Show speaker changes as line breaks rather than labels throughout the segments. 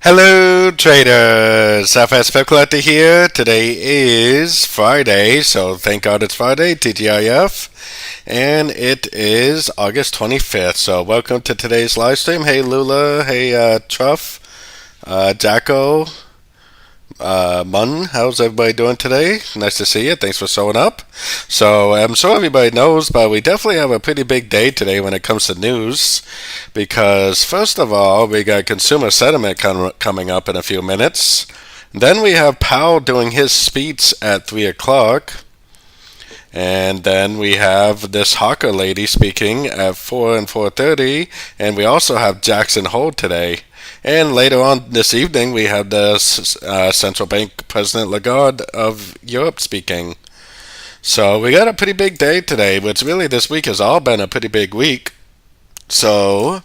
Hello traders, FXPIPCOLLECTOR here. Today is Friday, so thank God it's Friday, TGIF. And it is August 25th, so welcome to today's live stream. Hey Lula, hey Truff, Jacko, Mun, how's everybody doing today? Nice to see you. Thanks for showing up. So I'm sure everybody knows, but we definitely have a pretty big day today when it comes to news, because first of all, we got consumer sentiment coming up in a few minutes. Then we have Powell doing his speech at 3 o'clock. And then we have this Hawker lady speaking at 4 and 4:30, and we also have Jackson Hole today. And later on this evening, we have the Central Bank President Lagarde of Europe speaking. So we got a pretty big day today, which really this week has all been a pretty big week. So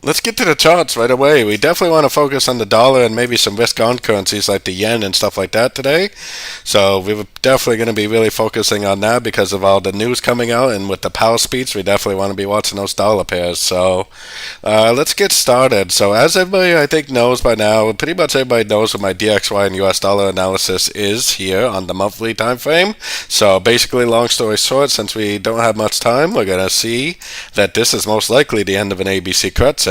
let's get to the charts right away. We definitely want to focus on the dollar and maybe some risk-on currencies like the yen and stuff like that today. So we're definitely going to be really focusing on that because of all the news coming out, and with the Powell speech, we definitely want to be watching those dollar pairs. So let's get started. So as everybody I think knows by now, pretty much everybody knows what my DXY and US dollar analysis is here on the monthly time frame. So basically, long story short, since we don't have much time, we're going to see that this is most likely the end of an ABC correction.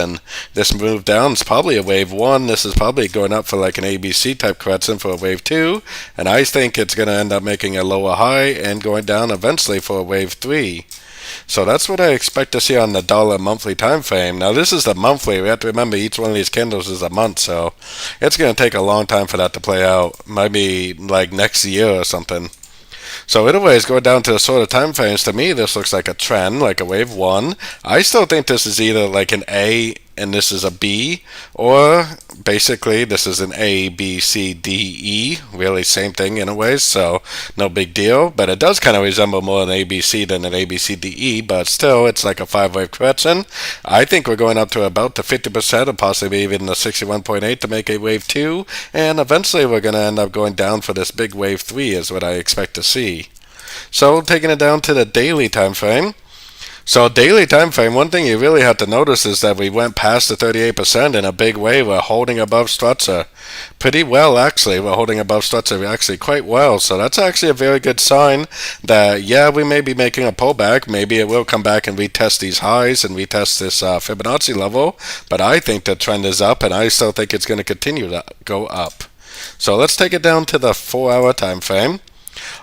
This move down is probably a wave 1. This is probably going up for like an ABC type correction for a wave 2. And I think it's going to end up making a lower high and going down eventually for a wave 3. So that's what I expect to see on the dollar monthly time frame. Now this is the monthly. We have to remember each one of these candles is a month, so it's going to take a long time for that to play out. Maybe like next year or something. So anyways, going down to the sort of time frames, to me this looks like a trend, like a wave 1. I still think this is either like an A and this is a B, or basically this is an A, B, C, D, E. Really same thing in a way, so no big deal. But it does kind of resemble more an ABC than an A, B, C, D, E, but still it's like a 5-wave correction. I think we're going up to about the 50% or possibly even the 61.8 to make a wave 2, and eventually we're going to end up going down for this big wave 3 is what I expect to see. So taking it down to the daily time frame. So daily time frame, one thing you really have to notice is that we went past the 38% in a big way. We're holding above structure pretty well, actually. We're holding above structure actually quite well. So that's actually a very good sign that, yeah, we may be making a pullback. Maybe it will come back and retest these highs and retest this Fibonacci level. But I think the trend is up, and I still think it's going to continue to go up. So let's take it down to the 4-hour time frame.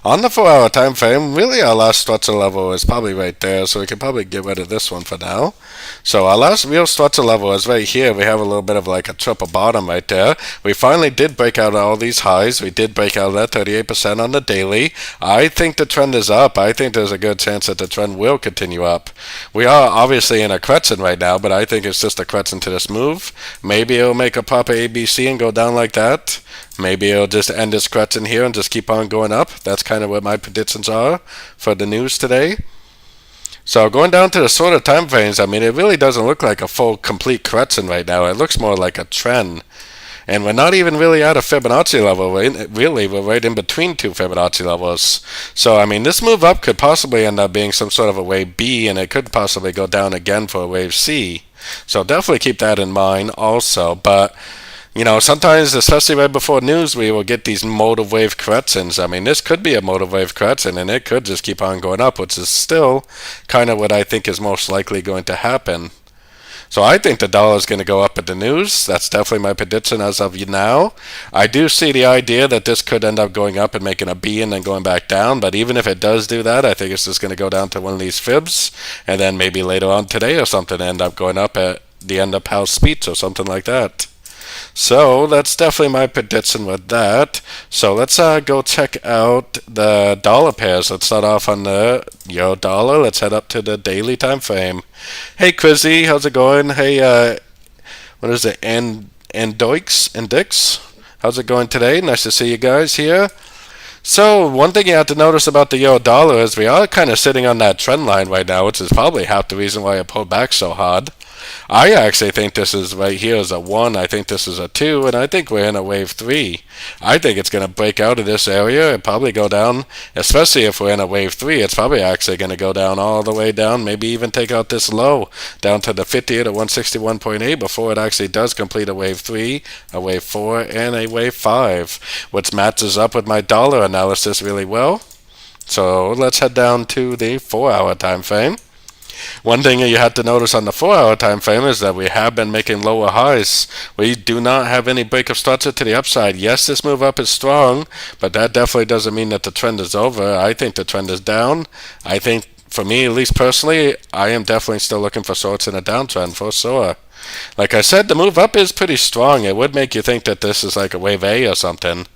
On the 4-hour time frame, really our last structure level is probably right there, so we can probably get rid of this one for now. So our last real structure level is right here. We have a little bit of like a triple bottom right there. We finally did break out all these highs. We did break out that 38% on the daily. I think the trend is up. I think there's a good chance that the trend will continue up. We are obviously in a correction right now, but I think it's just a correction to this move. Maybe it'll make a proper ABC and go down like that. Maybe it'll just end its correction here and just keep on going up. That's kind of what my predictions are for the news today. So going down to the sort of time frames, I mean, it really doesn't look like a full complete correction right now. It looks more like a trend. And we're not even really at a Fibonacci level. We're right in between two Fibonacci levels. So, I mean, this move up could possibly end up being some sort of a wave B, and it could possibly go down again for a wave C. So definitely keep that in mind also. But you know, sometimes, especially right before news, we will get these motive wave corrections. I mean, this could be a motive wave correction, and it could just keep on going up, which is still kind of what I think is most likely going to happen. So I think the dollar is going to go up at the news. That's definitely my prediction as of now. I do see the idea that this could end up going up and making a B and then going back down. But even if it does do that, I think it's just going to go down to one of these fibs, and then maybe later on today or something end up going up at the end of Powell's speech or something like that. So that's definitely my prediction with that. So let's go check out the dollar pairs. Let's start off on the euro dollar. Let's head up to the daily time frame. Hey Quizzy, how's it going? Hey, what is it? Indix? How's it going today? Nice to see you guys here. So one thing you have to notice about the euro dollar is we are kind of sitting on that trend line right now, which is probably half the reason why it pulled back so hard. I actually think this is right here is a 1. I think this is a 2, and I think we're in a wave 3. I think it's going to break out of this area and probably go down, especially if we're in a wave 3. It's probably actually going to go down all the way down, maybe even take out this low down to the 50 at 161.8 before it actually does complete a wave 3, a wave 4, and a wave 5, which matches up with my dollar analysis really well. So let's head down to the 4-hour time frame. One thing you have to notice on the 4-hour time frame is that we have been making lower highs. We do not have any break of structure to the upside. Yes, this move up is strong, but that definitely doesn't mean that the trend is over. I think the trend is down. I think, for me, at least personally, I am definitely still looking for sorts in a downtrend for sure. Like I said, the move up is pretty strong. It would make you think that this is like a wave A or something.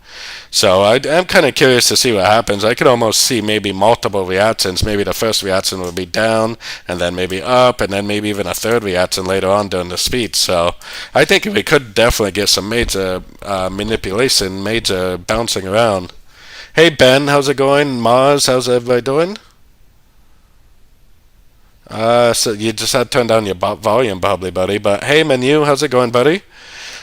So I'm kind of curious to see what happens. I could almost see maybe multiple reactions. Maybe the first reaction will be down, and then maybe up, and then maybe even a third reaction later on during the speech. So I think we could definitely get some major manipulation, major bouncing around. Hey Ben, how's it going? Mars, how's everybody doing? So you just had to turn down your volume probably, buddy. But hey, Menu, how's it going, buddy?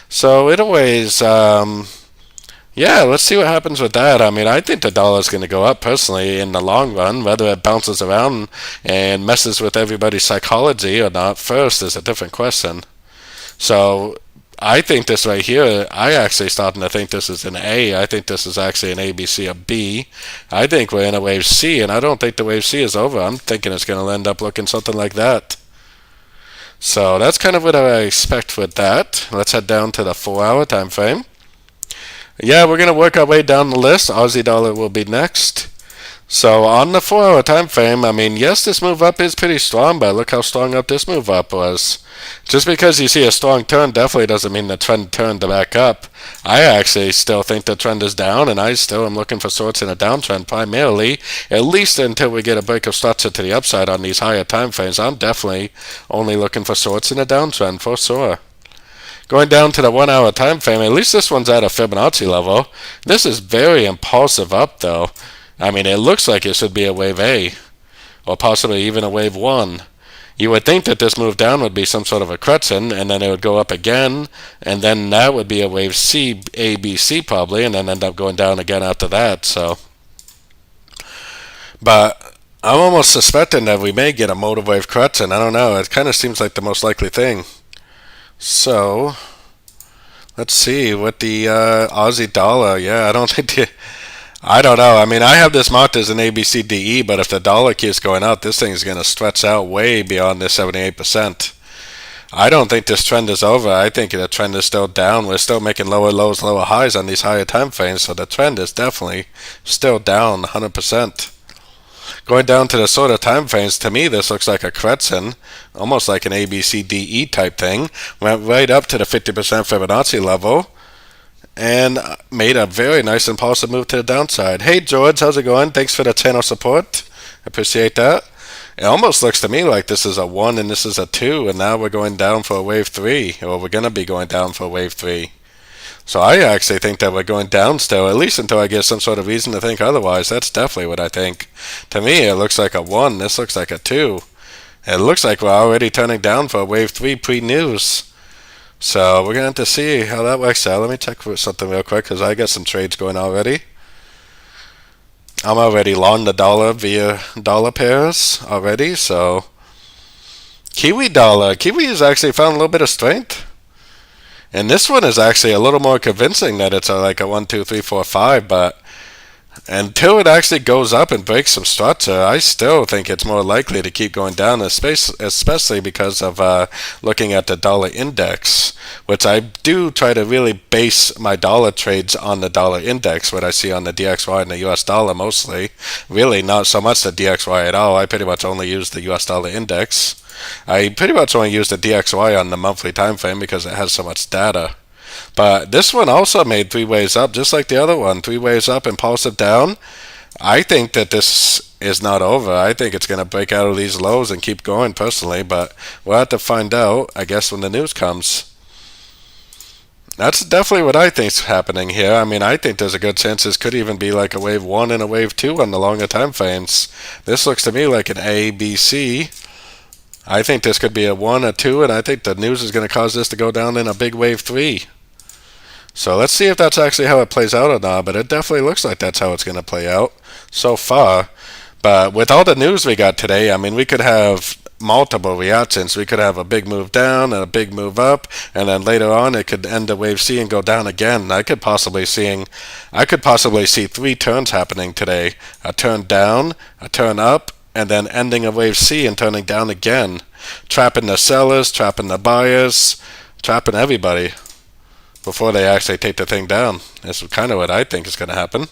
So it always, yeah, let's see what happens with that. I mean, I think the dollar is going to go up personally in the long run. Whether it bounces around and messes with everybody's psychology or not first is a different question. So I think this right here, I actually starting to think this is an A. I think this is actually an A, B, C, or B. I think we're in a wave C, and I don't think the wave C is over. I'm thinking it's going to end up looking something like that. So that's kind of what I expect with that. Let's head down to the 4-hour time frame. Yeah, we're going to work our way down the list. Aussie dollar will be next. So on the 4-hour time frame, I mean, yes, this move up is pretty strong, but look how strong up this move up was. Just because you see a strong turn definitely doesn't mean the trend turned back up. I actually still think the trend is down, and I still am looking for sorts in a downtrend primarily, at least until we get a break of structure to the upside on these higher time frames. I'm definitely only looking for sorts in a downtrend for sure. Going down to the 1-hour time frame, at least this one's at a Fibonacci level. This is very impulsive up though. I mean, it looks like it should be a wave A, or possibly even a wave 1. You would think that this move down would be some sort of a crescent, and then it would go up again, and then that would be a wave C, A, B, C probably, and then end up going down again after that. So, but I'm almost suspecting that we may get a motive wave crescent. I don't know. It kind of seems like the most likely thing. So, let's see what the Aussie dollar. Yeah, I don't think I don't know. I mean, I have this marked as an ABCDE, but if the dollar keeps going up, this thing is going to stretch out way beyond the 78%. I don't think this trend is over. I think the trend is still down. We're still making lower lows, lower highs on these higher time frames, so the trend is definitely still down 100%. Going down to the sort of time frames, to me, this looks like a crescent, almost like an ABCDE type thing. Went right up to the 50% Fibonacci level, and made a very nice impulsive move to the downside. Hey George, how's it going? Thanks for the channel support. Appreciate that. It almost looks to me like this is a 1 and this is a 2, and now we're going down for a wave 3, or we're going to be going down for a wave 3. So I actually think that we're going down still, at least until I get some sort of reason to think otherwise. That's definitely what I think. To me, it looks like a 1. This looks like a 2. It looks like we're already turning down for a wave 3 pre-news. So we're going to have to see how that works out. Let me check for something real quick because I got some trades going already. I'm already long the dollar via dollar pairs already. So Kiwi dollar. Kiwi has actually found a little bit of strength. And this one is actually a little more convincing that it's like a 1, 2, 3, 4, 5. But until it actually goes up and breaks some structure, I still think it's more likely to keep going down, especially because of looking at the dollar index, which I do try to really base my dollar trades on the dollar index, what I see on the DXY and the US dollar mostly. Really not so much the DXY at all. I pretty much only use the US dollar index. I pretty much only use the DXY on the monthly time frame because it has so much data. But this one also made 3 waves up, just like the other one. 3 waves up, impulsive down. I think that this is not over. I think it's going to break out of these lows and keep going personally, but we'll have to find out, I guess, when the news comes. That's definitely what I think's happening here. I mean, I think there's a good chance this could even be like a wave 1 and a wave 2 on the longer time frames. This looks to me like an A, B, C. I think this could be a 1 or 2, and I think the news is going to cause this to go down in a big wave 3. So let's see if that's actually how it plays out or not, but it definitely looks like that's how it's going to play out so far. But with all the news we got today, I mean, we could have multiple reactions. We could have a big move down and a big move up, and then later on it could end the wave C and go down again. I could possibly see 3 turns happening today. A turn down, a turn up, and then ending a wave C and turning down again. Trapping the sellers, trapping the buyers, trapping everybody before they actually take the thing down. That's kind of what I think is going to happen.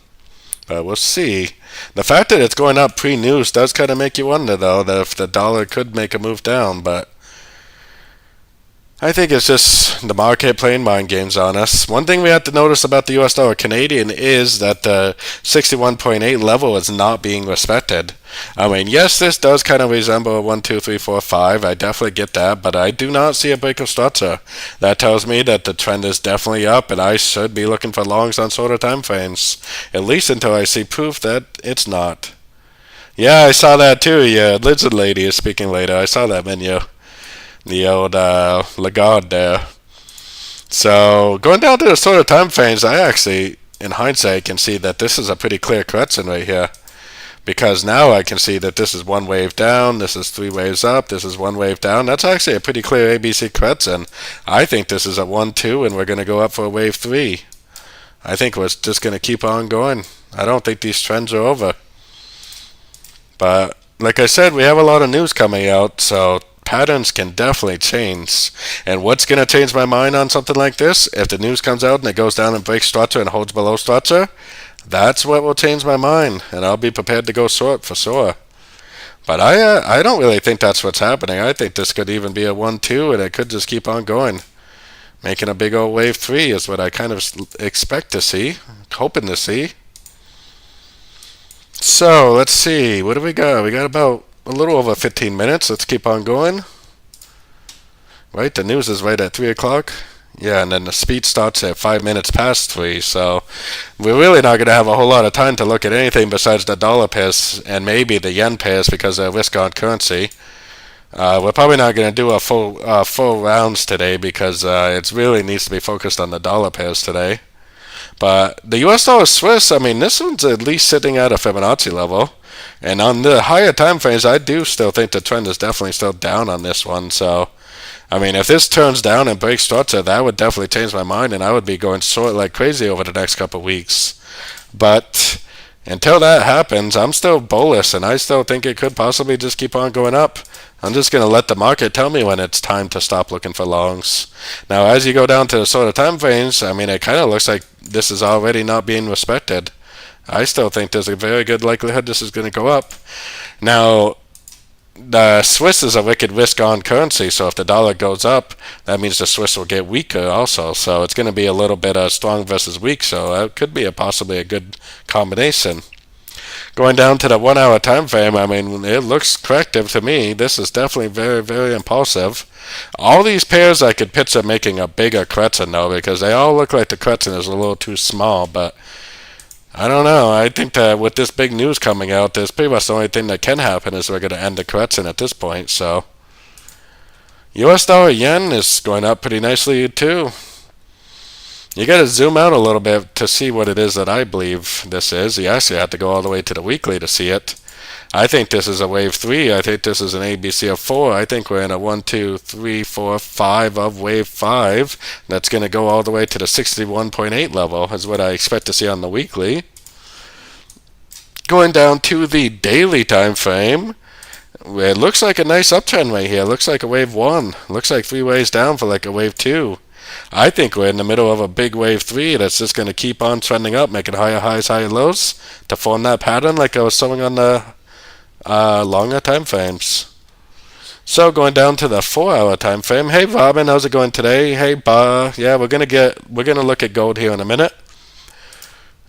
But we'll see. The fact that it's going up pre-news does kind of make you wonder, though, that if the dollar could make a move down. But I think it's just the market playing mind games on us. One thing we have to notice about the US dollar Canadian is that the 61.8 level is not being respected. I mean, yes, this does kind of resemble a 1, 2, 3, 4, 5. I definitely get that, but I do not see a break of structure. That tells me that the trend is definitely up, and I should be looking for longs on shorter time frames, at least until I see proof that it's not. Yeah, I saw that too. Yeah, Lizard Lady is speaking later. I saw that menu. The old Lagarde there. So going down to the sort of time frames, I actually, in hindsight, can see that this is a pretty clear correction right here. Because now I can see that this is 1 wave down, this is 3 waves up, this is 1 wave down. That's actually a pretty clear ABC correction. I think this is a 1, 2, and we're going to go up for a wave 3. I think we're just going to keep on going. I don't think these trends are over. But like I said, we have a lot of news coming out, so patterns can definitely change. And what's going to change my mind on something like this? If the news comes out and it goes down and breaks structure and holds below structure, that's what will change my mind, and I'll be prepared to go short for sure. But I don't really think that's what's happening. I think this could even be a 1, 2, and it could just keep on going. Making a big old wave 3 is what I kind of expect to see, hoping to see. So let's see, what do we got? We got about a little over 15 minutes. Let's keep on going. Right, the news is right at 3 o'clock. Yeah, and then the speech starts at 5 minutes past 3, so we're really not going to have a whole lot of time to look at anything besides the dollar pairs and maybe the yen pairs because they're risk-on currency. We're probably not going to do a full rounds today because it really needs to be focused on the dollar pairs today. But the US dollar Swiss, I mean, this one's at least sitting at a Fibonacci level. And on the higher time frames, I do still think the trend is definitely still down on this one, so I mean, if this turns down and breaks structure, that would definitely change my mind, and I would be going short like crazy over the next couple of weeks. But until that happens, I'm still bullish, and I still think it could possibly just keep on going up. I'm just going to let the market tell me when it's time to stop looking for longs. Now, as you go down to the sort of time frames, I mean, it kind of looks like this is already not being respected. I still think there's a very good likelihood this is going to go up. Now, the Swiss is a wicked risk-on currency, so if the dollar goes up, that means the Swiss will get weaker also. So it's going to be a little bit of strong versus weak, so that could be possibly a good combination. Going down to the 1 hour time frame, I mean, it looks corrective to me. This is definitely very, very impulsive. All these pairs I could picture making a bigger correction, though, because they all look like the correction is a little too small, but I don't know. I think that with this big news coming out, there's pretty much the only thing that can happen is we're going to end the correction at this point. So, US dollar yen is going up pretty nicely too. You got to zoom out a little bit to see what it is that I believe this is. You actually have to go all the way to the weekly to see it. I think this is a wave 3. I think this is an ABC of 4. I think we're in a 1, 2, 3, 4, 5 of wave 5. That's going to go all the way to the 61.8 level is what I expect to see on the weekly. Going down to the daily time frame, it looks like a nice uptrend right here. It looks like a wave 1. Looks like 3 waves down for like a wave 2. I think we're in the middle of a big wave 3 that's just going to keep on trending up, making higher highs, higher lows to form that pattern like I was showing on the longer time frames. So going down to the 4 hour time frame. Hey Robin, how's it going today? Hey Ba. Yeah, we're gonna look at gold here in a minute.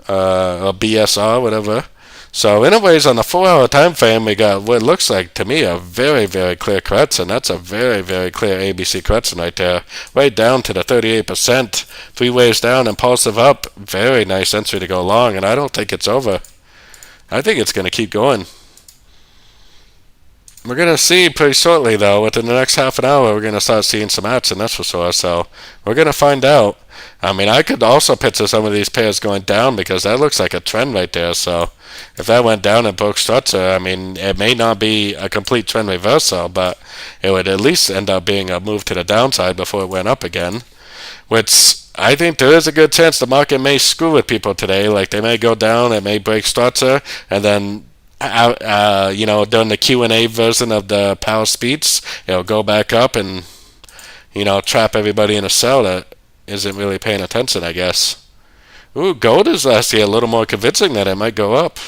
Or BSR, whatever. So anyways, on the 4 hour time frame, we got what looks like to me a very, very clear correction. That's a very, very clear ABC correction right there. Right down to the 38%. 3 waves down, impulsive up. Very nice entry to go long, and I don't think it's over. I think it's going to keep going. We're going to see pretty shortly, though. Within the next half an hour, we're going to start seeing some action, that's for sure. So we're going to find out. I mean, I could also picture some of these pairs going down because that looks like a trend right there. So if that went down and broke structure, I mean, it may not be a complete trend reversal, but it would at least end up being a move to the downside before it went up again, which I think there is a good chance the market may screw with people today. Like, they may go down, it may break structure, and then during the Q&A version of the power speech, it'll go back up and, trap everybody in a sell that isn't really paying attention, I guess. Ooh, gold is actually a little more convincing that it might go up.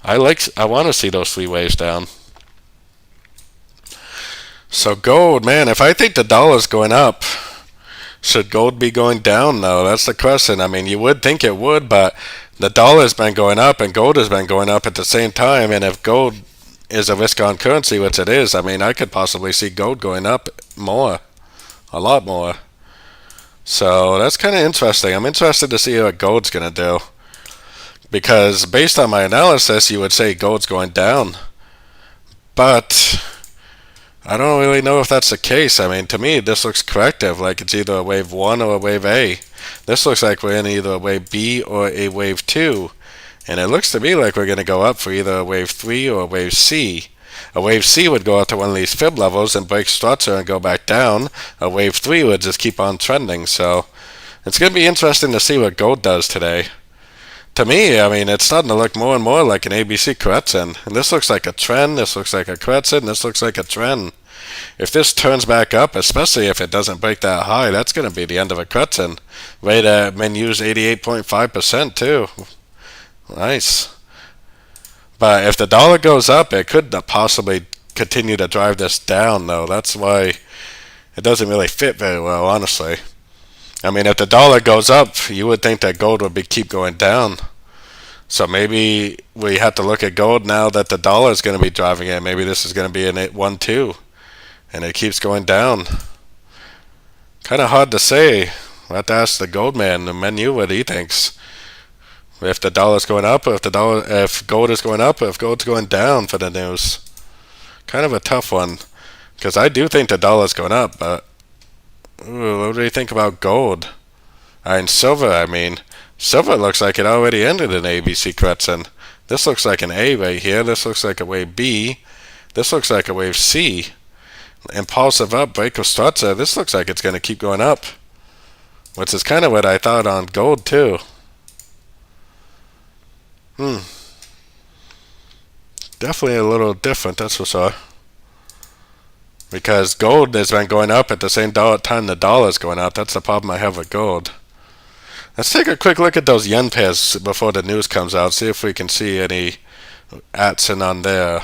I want to see those three waves down. So gold, man, if I think the dollar's going up, should gold be going down, though? That's the question. I mean, you would think it would, but the dollar's been going up and gold has been going up at the same time. And if gold is a risk-on currency, which it is, I mean, I could possibly see gold going up more, a lot more. So that's kind of interesting. I'm interested to see what gold's going to do. Because based on my analysis, you would say gold's going down. But I don't really know if that's the case. I mean, to me, this looks corrective, like it's either a wave 1 or a wave A. This looks like we're in either a wave B or a wave 2. And it looks to me like we're going to go up for either a wave 3 or a wave C. A wave C would go up to one of these fib levels and break structure and go back down. A wave 3 would just keep on trending. So it's going to be interesting to see what gold does today. To me, I mean, it's starting to look more and more like an ABC correction. And this looks like a trend, this looks like a correction, this looks like a trend. If this turns back up, especially if it doesn't break that high, that's going to be the end of a correction. Rate at menus 88.5% too. Nice. But if the dollar goes up, it could possibly continue to drive this down, though. That's why it doesn't really fit very well, honestly. I mean, if the dollar goes up, you would think that gold would keep going down. So maybe we have to look at gold now that the dollar is going to be driving it. Maybe this is going to be an 1-2, and it keeps going down. Kind of hard to say. We'll have to ask the gold man, the menu, what he thinks. If the dollar's going up, or if gold is going up, or if gold's going down for the news. Kind of a tough one, because I do think the dollar's going up, but what do you think about gold? And silver, silver looks like it already ended an ABC correction. This looks like an A right here. This looks like a wave B. This looks like a wave C. Impulsive up, break of structure. This looks like it's going to keep going up, which is kind of what I thought on gold too. Definitely a little different, that's for sure. Because gold has been going up at the same time the dollar's going up. That's the problem I have with gold. Let's take a quick look at those yen pairs before the news comes out. See if we can see any action on there.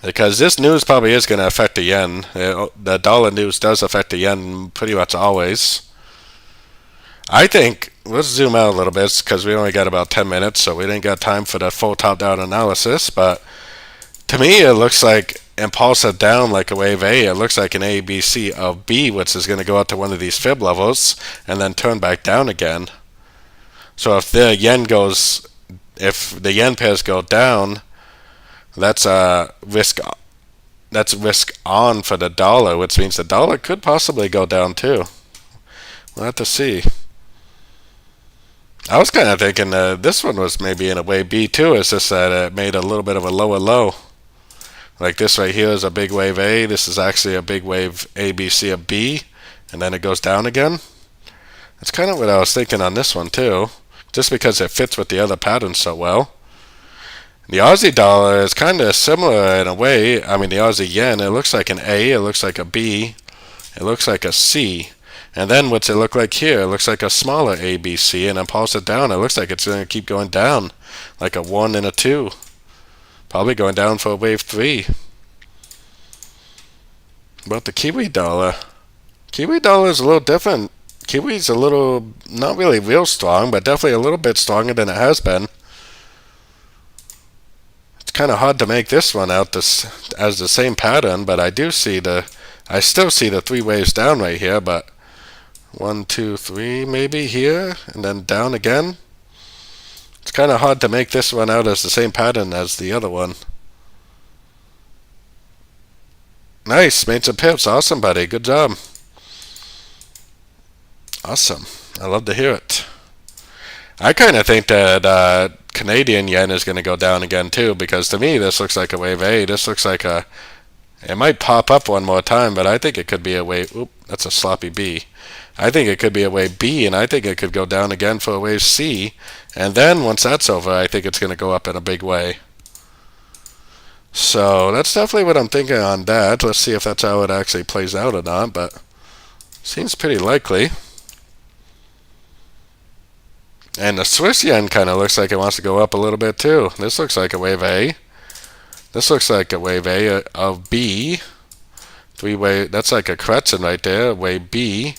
Because this news probably is going to affect the yen. The dollar news does affect the yen pretty much always. I think, let's zoom out a little bit because we only got about 10 minutes, so we didn't got time for the full top-down analysis. But to me, it looks like impulsive down like a wave A. It looks like an A, B, C of B, which is going to go up to one of these fib levels and then turn back down again. So if the yen pairs go down, that's risk on for the dollar, which means the dollar could possibly go down too. We'll have to see. I was kind of thinking this one was maybe in a wave B too. It's just that it made a little bit of a lower low. Like this right here is a big wave A. This is actually a big wave A, B, C of B. And then it goes down again. That's kind of what I was thinking on this one too. Just because it fits with the other patterns so well. The Aussie dollar is kind of similar in a way. The Aussie yen, it looks like an A. It looks like a B. It looks like a C. And then what's it look like here? It looks like a smaller A, B, C. And then pulse it down. It looks like it's going to keep going down. Like a 1 and a 2. Probably going down for a wave 3. About the Kiwi dollar. Kiwi dollar is a little different. Kiwi's a little, not really real strong, but definitely a little bit stronger than it has been. It's kind of hard to make this one out as the same pattern, but I still see the 3 waves down right here, but 1, 2, 3 maybe here, and then down again. It's kind of hard to make this one out as the same pattern as the other one. Nice, made some pips. Awesome, buddy. Good job. Awesome. I love to hear it. I kind of think that Canadian yen is going to go down again too, because to me this looks like a wave A. This looks like a. It might pop up one more time, but I think it could be a wave. Oop, that's a sloppy B. I think it could be a wave B, and I think it could go down again for a wave C. And then once that's over, I think it's going to go up in a big way. So that's definitely what I'm thinking on that. Let's see if that's how it actually plays out or not, but seems pretty likely. And the Swiss yen kind of looks like it wants to go up a little bit too. This looks like a wave A. This looks like a wave A of B. Three-way, that's like a crescent right there, wave B.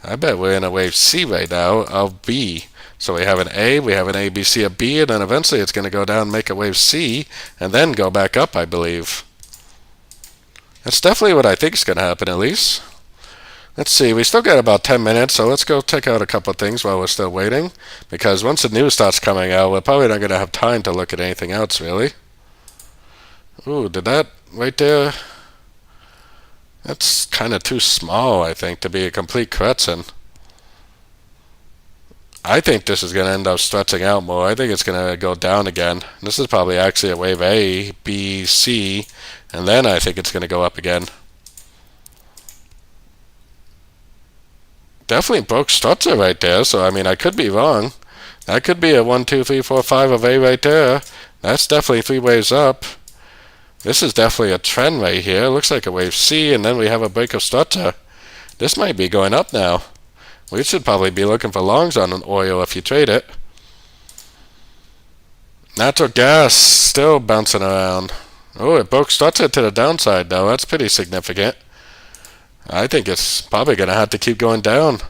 I bet we're in a wave C right now of B. So we have an A, we have an A, B, C, a B, and then eventually it's going to go down and make a wave C, and then go back up, I believe. That's definitely what I think is going to happen, at least. Let's see, we still got about 10 minutes, so let's go check out a couple of things while we're still waiting. Because once the news starts coming out, we're probably not going to have time to look at anything else, really. Ooh, did that right there? That's kind of too small, I think, to be a complete crescent. I think this is going to end up stretching out more. I think it's going to go down again. This is probably actually a wave A, B, C, and then I think it's going to go up again. Definitely broke structure right there, so I mean, I could be wrong. That could be a 1, 2, 3, 4, 5 of A right there. That's definitely 3 waves up. This is definitely a trend right here. It looks like a wave C, and then we have a break of structure. This might be going up now. We should probably be looking for longs on an oil if you trade it. Natural gas still bouncing around. Oh, it broke structure to the downside, though. That's pretty significant. I think it's probably going to have to keep going down.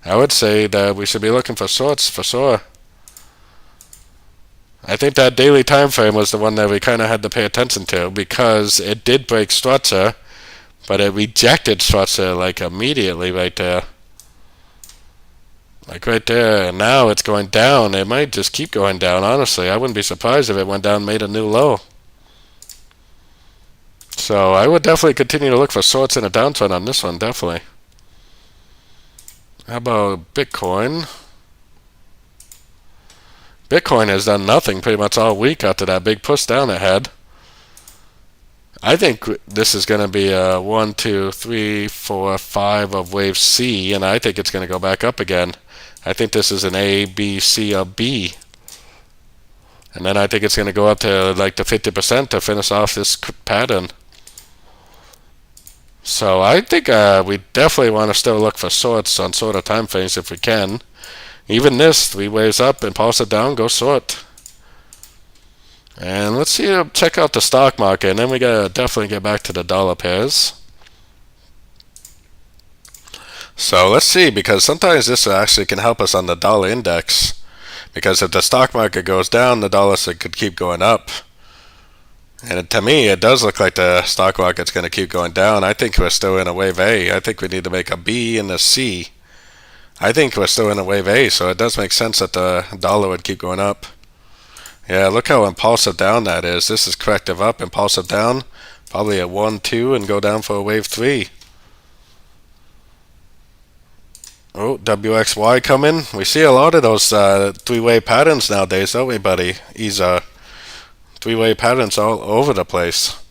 I would say that we should be looking for shorts for sure. I think that daily time frame was the one that we kind of had to pay attention to, because it did break structure, but it rejected structure like immediately right there. Like right there, and now it's going down. It might just keep going down, honestly. I wouldn't be surprised if it went down and made a new low. So I would definitely continue to look for shorts in a downtrend on this one, definitely. How about Bitcoin? Bitcoin has done nothing pretty much all week after that big push down it had. I think this is going to be a 1, 2, 3, 4, 5 of wave C, and I think it's going to go back up again. I think this is an A, B, C, or B. And then I think it's going to go up to like the 50% to finish off this pattern. So I think we definitely want to still look for shorts on shorter time frames if we can. Even this, 3 waves up and pulse it down, go short. And let's see, check out the stock market, and then we gotta definitely get back to the dollar pairs. So let's see, because sometimes this actually can help us on the dollar index. Because if the stock market goes down, the dollar could keep going up. And to me, it does look like the stock market's going to keep going down. I think we're still in a wave A. I think we need to make a B and a C. I think we're still in a wave A, so it does make sense that the dollar would keep going up. Yeah, look how impulsive down that is. This is corrective up, impulsive down. Probably a 1, 2, and go down for a wave 3. Oh, WXY coming. We see a lot of those 3-way patterns nowadays, don't we, buddy? These 3-way patterns all over the place.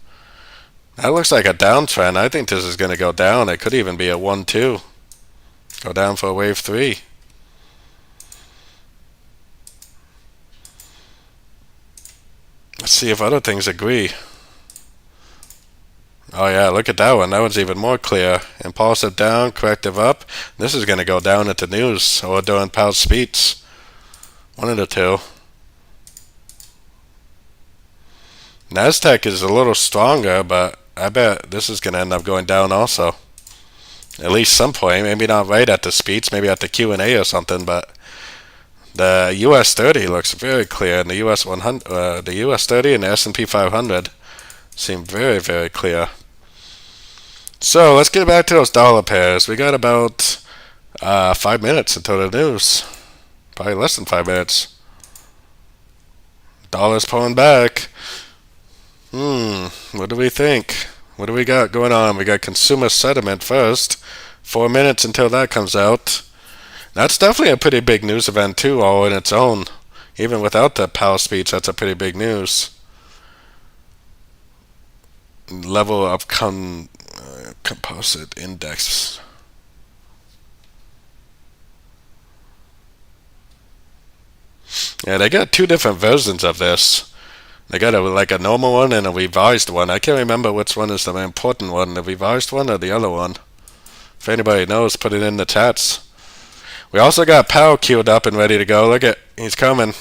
That looks like a downtrend. I think this is going to go down. It could even be a 1, 2. Go down for a wave 3. Let's see if other things agree. Oh yeah, look at that one. That one's even more clear. Impulsive down, corrective up. This is going to go down at the news or during Powell's speech. One of the two. NASDAQ is a little stronger, but I bet this is going to end up going down also. At least some point. Maybe not right at the speech, maybe at the Q&A or something, but the US 30 looks very clear, and the US 100, the US 30 and the S&P 500 seem very, very clear. So let's get back to those dollar pairs. We got about 5 minutes until the news. Probably less than 5 minutes. Dollar's pulling back. What do we think? What do we got going on? We got consumer sentiment first. 4 minutes until that comes out. That's definitely a pretty big news event too, all in its own. Even without the Powell speech, that's a pretty big news. Level of composite index. Yeah, they got two different versions of this. They got like a normal one and a revised one. I can't remember which one is the important one, the revised one or the other one. If anybody knows, put it in the chats. We also got Powell queued up and ready to go. Look at, he's coming.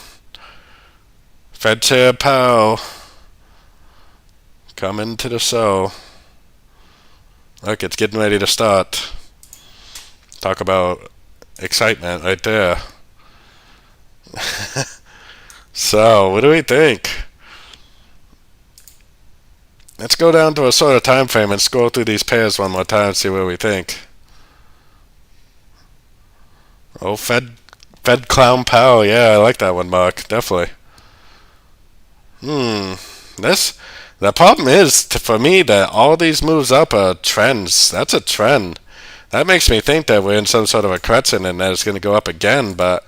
Fed Chair Powell. Coming to the show. Look, it's getting ready to start. Talk about excitement right there. So, what do we think? Let's go down to a sort of time frame and scroll through these pairs one more time and see what we think. Oh, Fed Clown Powell. Yeah, I like that one, Mark. Definitely. The problem is, for me, that all these moves up are trends. That's a trend. That makes me think that we're in some sort of a correction and that it's going to go up again, but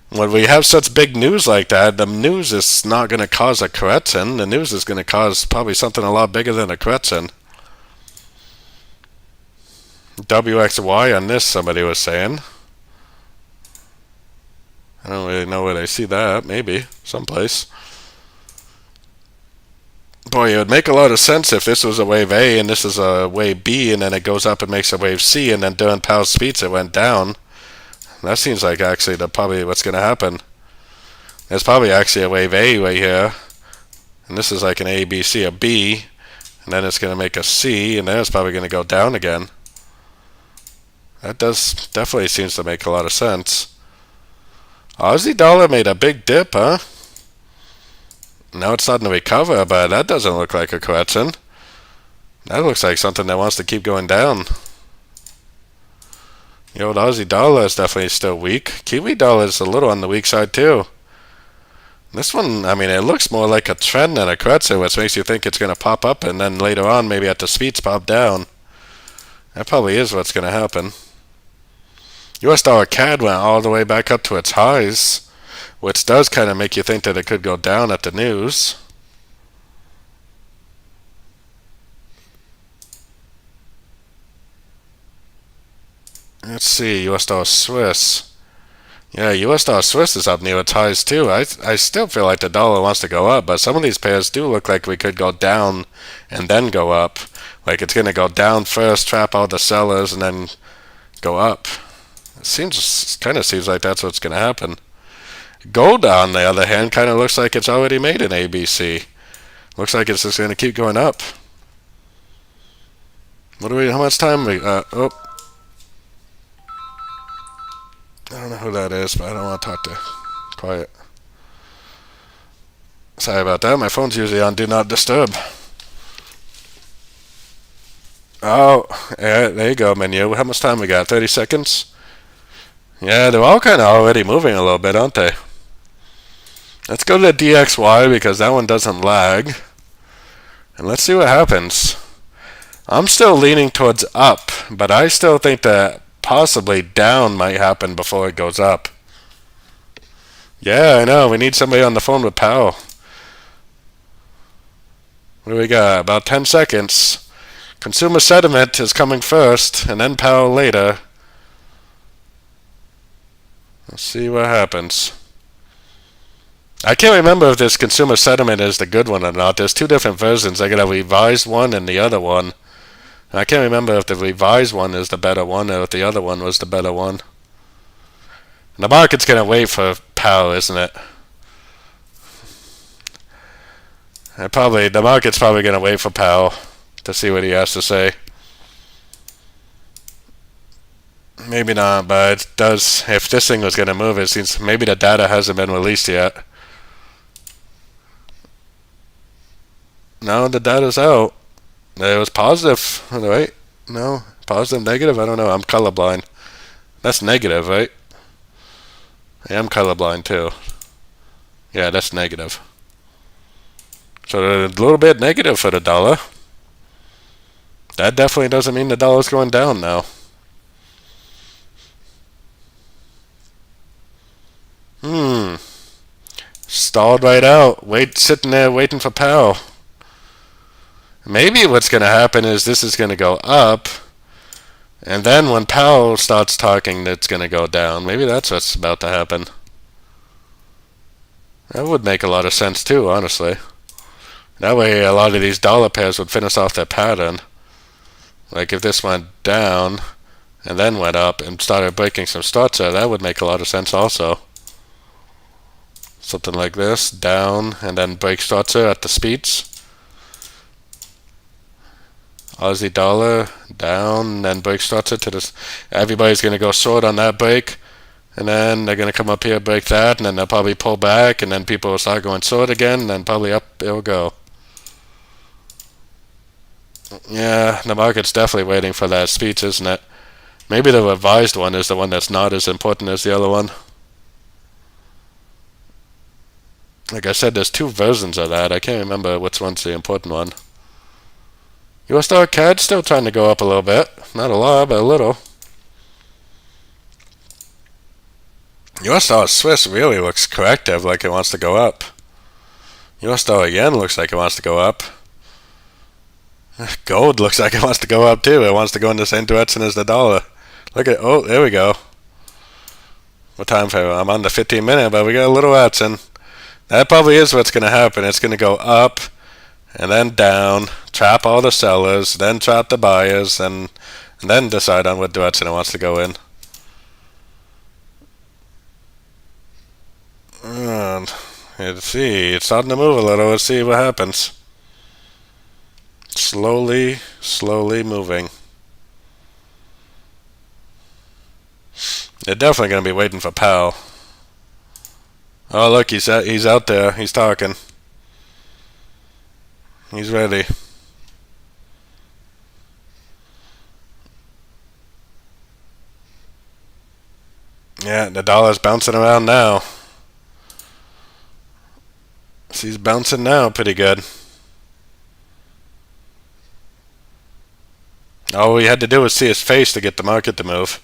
when we have such big news like that, the news is not going to cause a correction. The news is going to cause probably something a lot bigger than a correction. WXY on this, somebody was saying. I don't really know where they see that. Maybe someplace. Boy, it would make a lot of sense if this was a wave A and this is a wave B, and then it goes up and makes a wave C, and then during Powell's speech it went down. That seems like actually probably what's going to happen. There's probably actually a wave A right here, and this is like an A, B, C, a B, and then it's going to make a C, and then it's probably going to go down again. That definitely seems to make a lot of sense. Aussie dollar made a big dip, huh? Now it's starting to recover, but that doesn't look like a correction. That looks like something that wants to keep going down. The old Aussie dollar is definitely still weak. Kiwi dollar is a little on the weak side too. This one, I mean, it looks more like a trend than a correction, which makes you think it's going to pop up and then later on, maybe at the speeds, pop down. That probably is what's going to happen. US dollar CAD went all the way back up to its highs, which does kind of make you think that it could go down at the news. Let's see, US dollar Swiss. Yeah, US dollar Swiss is up near its highs too. I still feel like the dollar wants to go up, but some of these pairs do look like we could go down and then go up. Like it's going to go down first, trap all the sellers, and then go up. It kind of seems like that's what's going to happen. Gold, on the other hand, kind of looks like it's already made an ABC. Looks like it's just going to keep going up. How much time I don't know who that is, but I don't want to talk to. Quiet. Sorry about that. My phone's usually on Do Not Disturb. Oh, yeah, there you go, menu. How much time we got? 30 seconds? Yeah, they're all kind of already moving a little bit, aren't they? Let's go to the DXY because that one doesn't lag. And let's see what happens. I'm still leaning towards up, but I still think that possibly down might happen before it goes up. Yeah, I know. We need somebody on the phone with Powell. What do we got? About 10 seconds. Consumer sentiment is coming first, and then Powell later. Let's see what happens. I can't remember if this consumer sentiment is the good one or not. There's two different versions. I got a revised one and the other one. And I can't remember if the revised one is the better one or if the other one was the better one. And the market's going to wait for Powell, isn't it? The market's probably going to wait for Powell to see what he has to say. Maybe not, but it does. If this thing was going to move, it seems maybe the data hasn't been released yet. No, the data's out. It was positive, right? No, positive, negative. I don't know. I'm colorblind. That's negative, right? I am colorblind too. Yeah, that's negative. So a little bit negative for the dollar. That definitely doesn't mean the dollar's going down now. Stalled right out. Sitting there waiting for Powell. Maybe what's going to happen is this is going to go up, and then when Powell starts talking, it's going to go down. Maybe that's what's about to happen. That would make a lot of sense too, honestly. That way, a lot of these dollar pairs would finish off their pattern. Like if this went down and then went up and started breaking some structure, that would make a lot of sense also. Something like this, down and then break structure at the speeds. Aussie dollar down and then break structure to this. Everybody's going to go short on that break, and then they're going to come up here, break that, and then they'll probably pull back, and then people will start going short again, and then probably up it'll go. Yeah, the market's definitely waiting for that speech, isn't it? Maybe the revised one is the one that's not as important as the other one. Like I said, there's two versions of that. I can't remember which one's the important one. US dollar CAD still trying to go up a little bit. Not a lot, but a little. US dollar Swiss really looks corrective, like it wants to go up. US dollar yen looks like it wants to go up. Gold looks like it wants to go up too. It wants to go in the same direction as the dollar. Look at, oh, there we go. What time frame? I'm on the 15-minute, but we got a little action. That probably is what's going to happen. It's going to go up and then down, trap all the sellers, then trap the buyers, and then decide on what direction it wants to go in. And let's see, it's starting to move a little. Let's see what happens. Slowly moving. They're definitely going to be waiting for Powell. Oh, look, he's out there. He's talking. He's ready. Yeah, the dollar's bouncing around now. So he's bouncing now pretty good. All we had to do was see his face to get the market to move.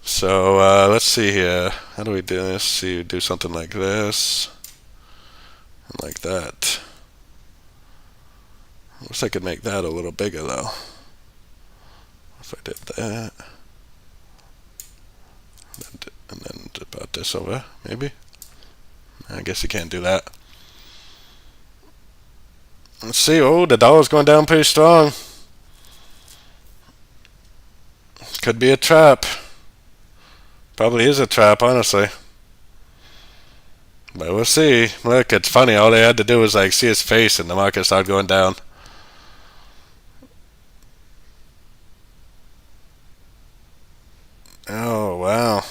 So let's see here. How do we do this? See, do something like this, and like that. I wish I could make that a little bigger though. If I did that, and then about this over, maybe. I guess you can't do that. Let's see. Oh, the dollar's going down pretty strong. Could be a trap. Probably is a trap, honestly. But we'll see. Look, it's funny. All they had to do was like see his face, and the market started going down. Oh wow.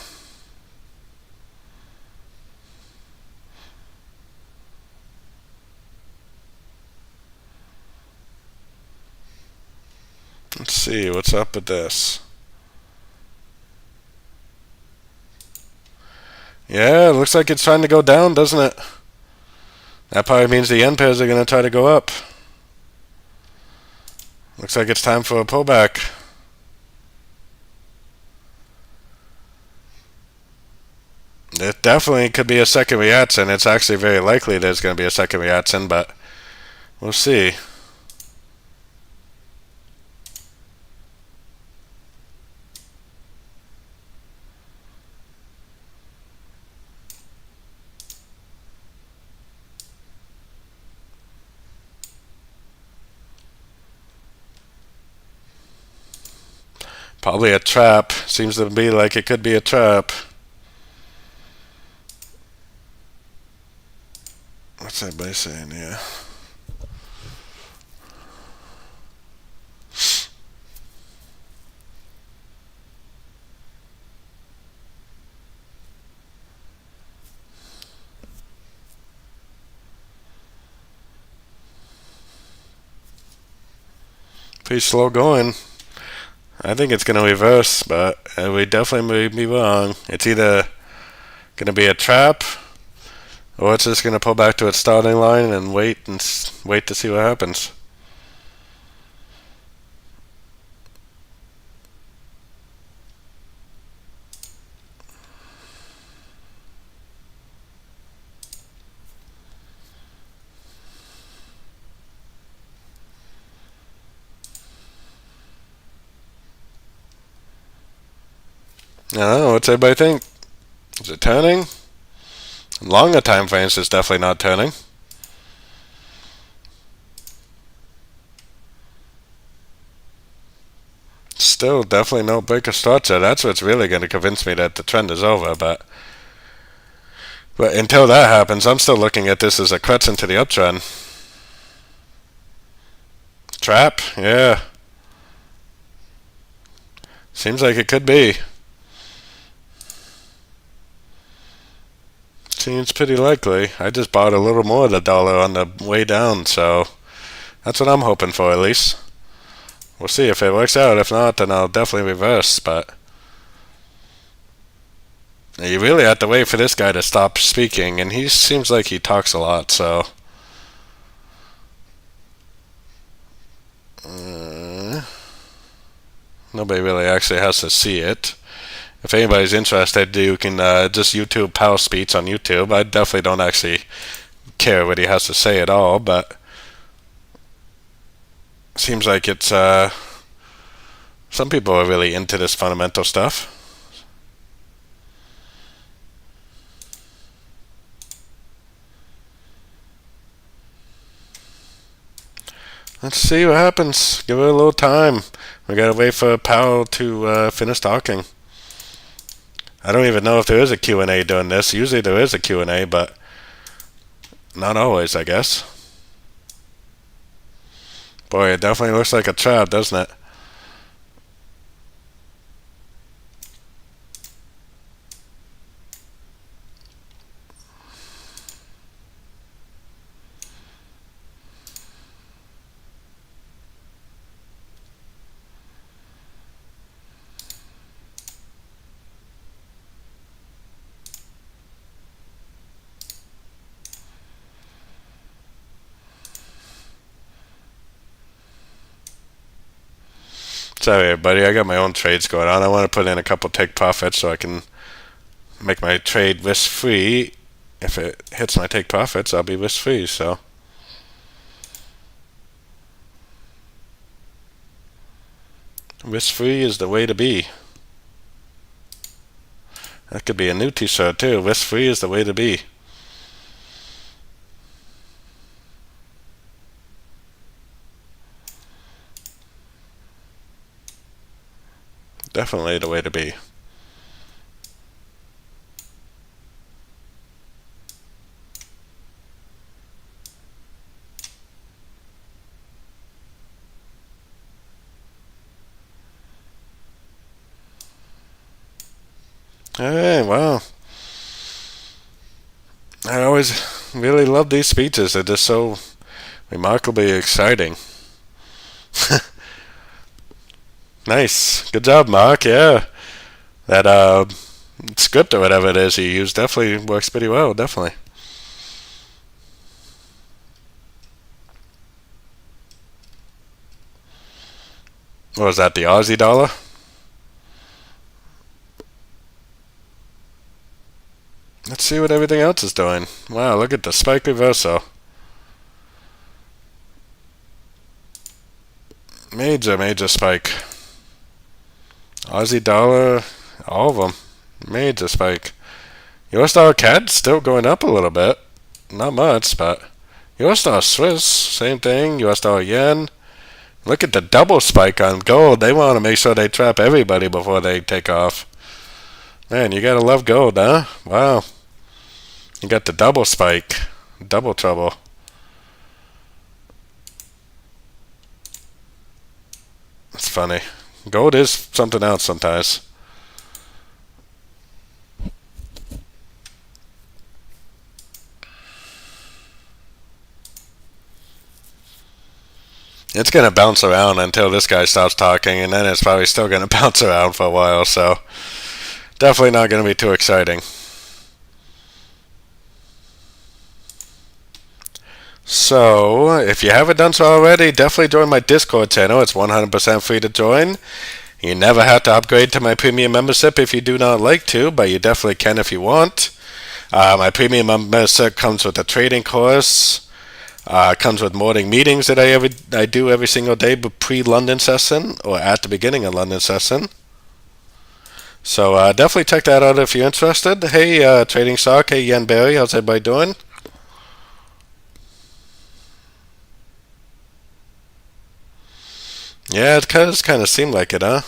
Let's see what's up with this. Yeah, it looks like it's trying to go down, doesn't it? That probably means the yen pairs are going to try to go up. Looks like it's time for a pullback. It definitely could be a second reaction. It's actually very likely there's going to be a second reaction, but we'll see. Probably a trap. Seems to be like it could be a trap. What's everybody saying here? Pretty slow going. I think it's going to reverse, but we definitely may be wrong. It's either going to be a trap, or it's just going to pull back to its starting line and wait to see what happens. I don't know. What's everybody think? Is it turning? Longer time frames, it's definitely not turning. Still, definitely no break of structure. That's what's really going to convince me that the trend is over. But until that happens, I'm still looking at this as a crutch into the uptrend. Trap? Yeah. Seems like it could be. Seems pretty likely. I just bought a little more of the dollar on the way down, so that's what I'm hoping for at least. We'll see if it works out. If not, then I'll definitely reverse, but you really have to wait for this guy to stop speaking, and he seems like he talks a lot, so nobody really actually has to see it. If anybody's interested, you can just YouTube Powell Speech on YouTube. I definitely don't actually care what he has to say at all, but seems like it's some people are really into this fundamental stuff. Let's see what happens. Give it a little time. We gotta wait for Powell to finish talking. I don't even know if there is a Q&A during this. Usually there is a Q&A, but not always, I guess. Boy, it definitely looks like a trap, doesn't it? Sorry, everybody. I got my own trades going on. I want to put in a couple take profits so I can make my trade risk free. If it hits my take profits, I'll be risk free. So risk free is the way to be. That could be a new T-shirt too. Risk free is the way to be. Definitely the way to be. Hey, wow. I always really love these speeches. They're just so remarkably exciting. Nice. Good job, Mark. Yeah. That script or whatever it is you use definitely works pretty well. Definitely. What was that, the Aussie dollar? Let's see what everything else is doing. Wow, look at the spike reversal. Major spike. Aussie dollar, all of them. Major spike. US dollar CAD still going up a little bit. Not much, but US dollar Swiss, same thing. US dollar yen. Look at the double spike on gold. They want to make sure they trap everybody before they take off. Man, you gotta love gold, huh? Wow. You got the double spike. Double trouble. It's funny. Gold is something else sometimes. It's going to bounce around until this guy stops talking, and then it's probably still going to bounce around for a while, so definitely not going to be too exciting. So, if you haven't done so already, definitely join my Discord channel. It's 100% free to join. You never have to upgrade to my premium membership if you do not like to, but you definitely can if you want. My premium membership comes with a trading course. Comes with morning meetings that I do every single day pre-London session or at the beginning of London session. So definitely check that out if you're interested. Hey, Trading Sock. Hey, Yen Barry. How's everybody doing? Yeah, it kind of seemed like it, huh?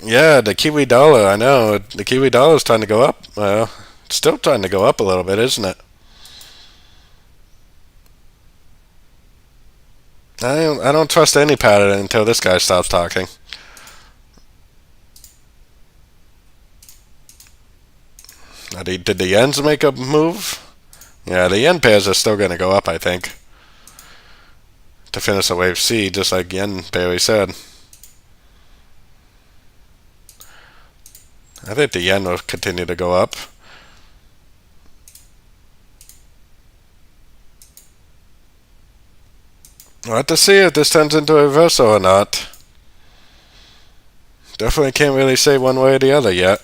Yeah, the Kiwi dollar. I know the Kiwi dollar is trying to go up. Well, it's still trying to go up a little bit, isn't it? I don't trust any pattern until this guy stops talking. Did the yens make a move? Yeah, the yen pairs are still going to go up, I think, to finish a wave C, just like Yen Barry said. I think the yen will continue to go up. We'll have to see if this turns into a reversal or not. Definitely can't really say one way or the other yet.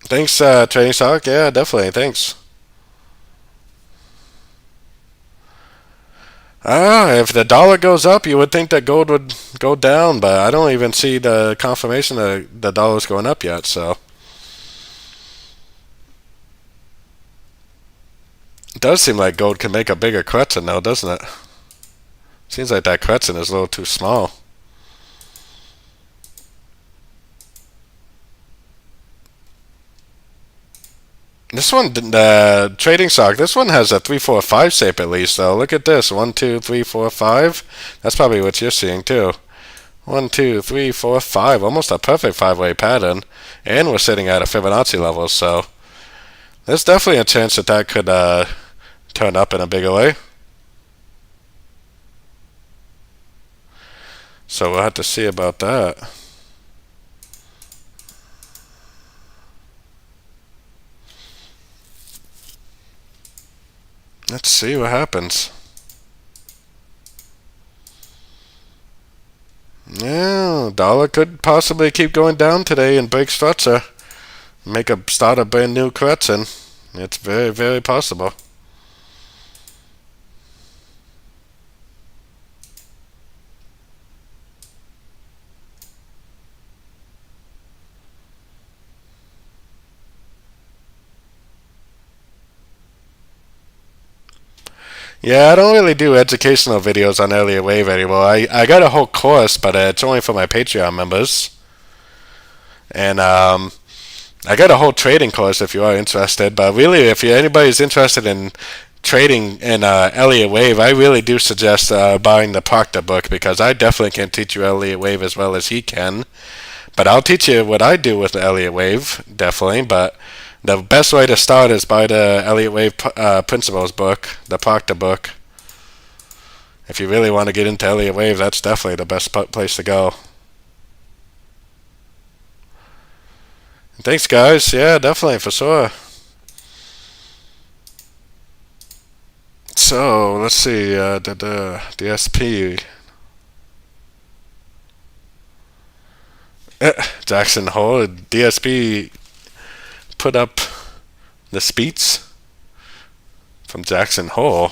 Thanks, Trading Stock. Yeah, definitely. Thanks. If the dollar goes up, you would think that gold would go down, but I don't even see the confirmation that the dollar's going up yet, so. It does seem like gold can make a bigger correction now, doesn't it? Seems like that correction is a little too small. This one, Trading Stock, this one has a 3-4-5 shape at least, though. Look at this. 1, 2, 3, 4, 5. That's probably what you're seeing, too. 1, 2, 3, 4, 5. Almost a perfect five-way pattern. And we're sitting at a Fibonacci level, so there's definitely a chance that that could turn up in a bigger way. So we'll have to see about that. Let's see what happens. Yeah, dollar could possibly keep going down today and break structure. Start a brand new correction. It's very, very possible. Yeah, I don't really do educational videos on earlier wave anymore. I got a whole course, but it's only for my Patreon members. And I got a whole trading course if you are interested. But really, if anybody's interested in trading in Elliott Wave, I really do suggest buying the Proctor book because I definitely can't teach you Elliott Wave as well as he can. But I'll teach you what I do with the Elliott Wave, definitely. But the best way to start is by the Elliott Wave Principles book, the Proctor book. If you really want to get into Elliott Wave, that's definitely the best place to go. Thanks, guys. Yeah, definitely, for sure. So, let's see, the DSP. Jackson Hole, DSP put up the speeds from Jackson Hole.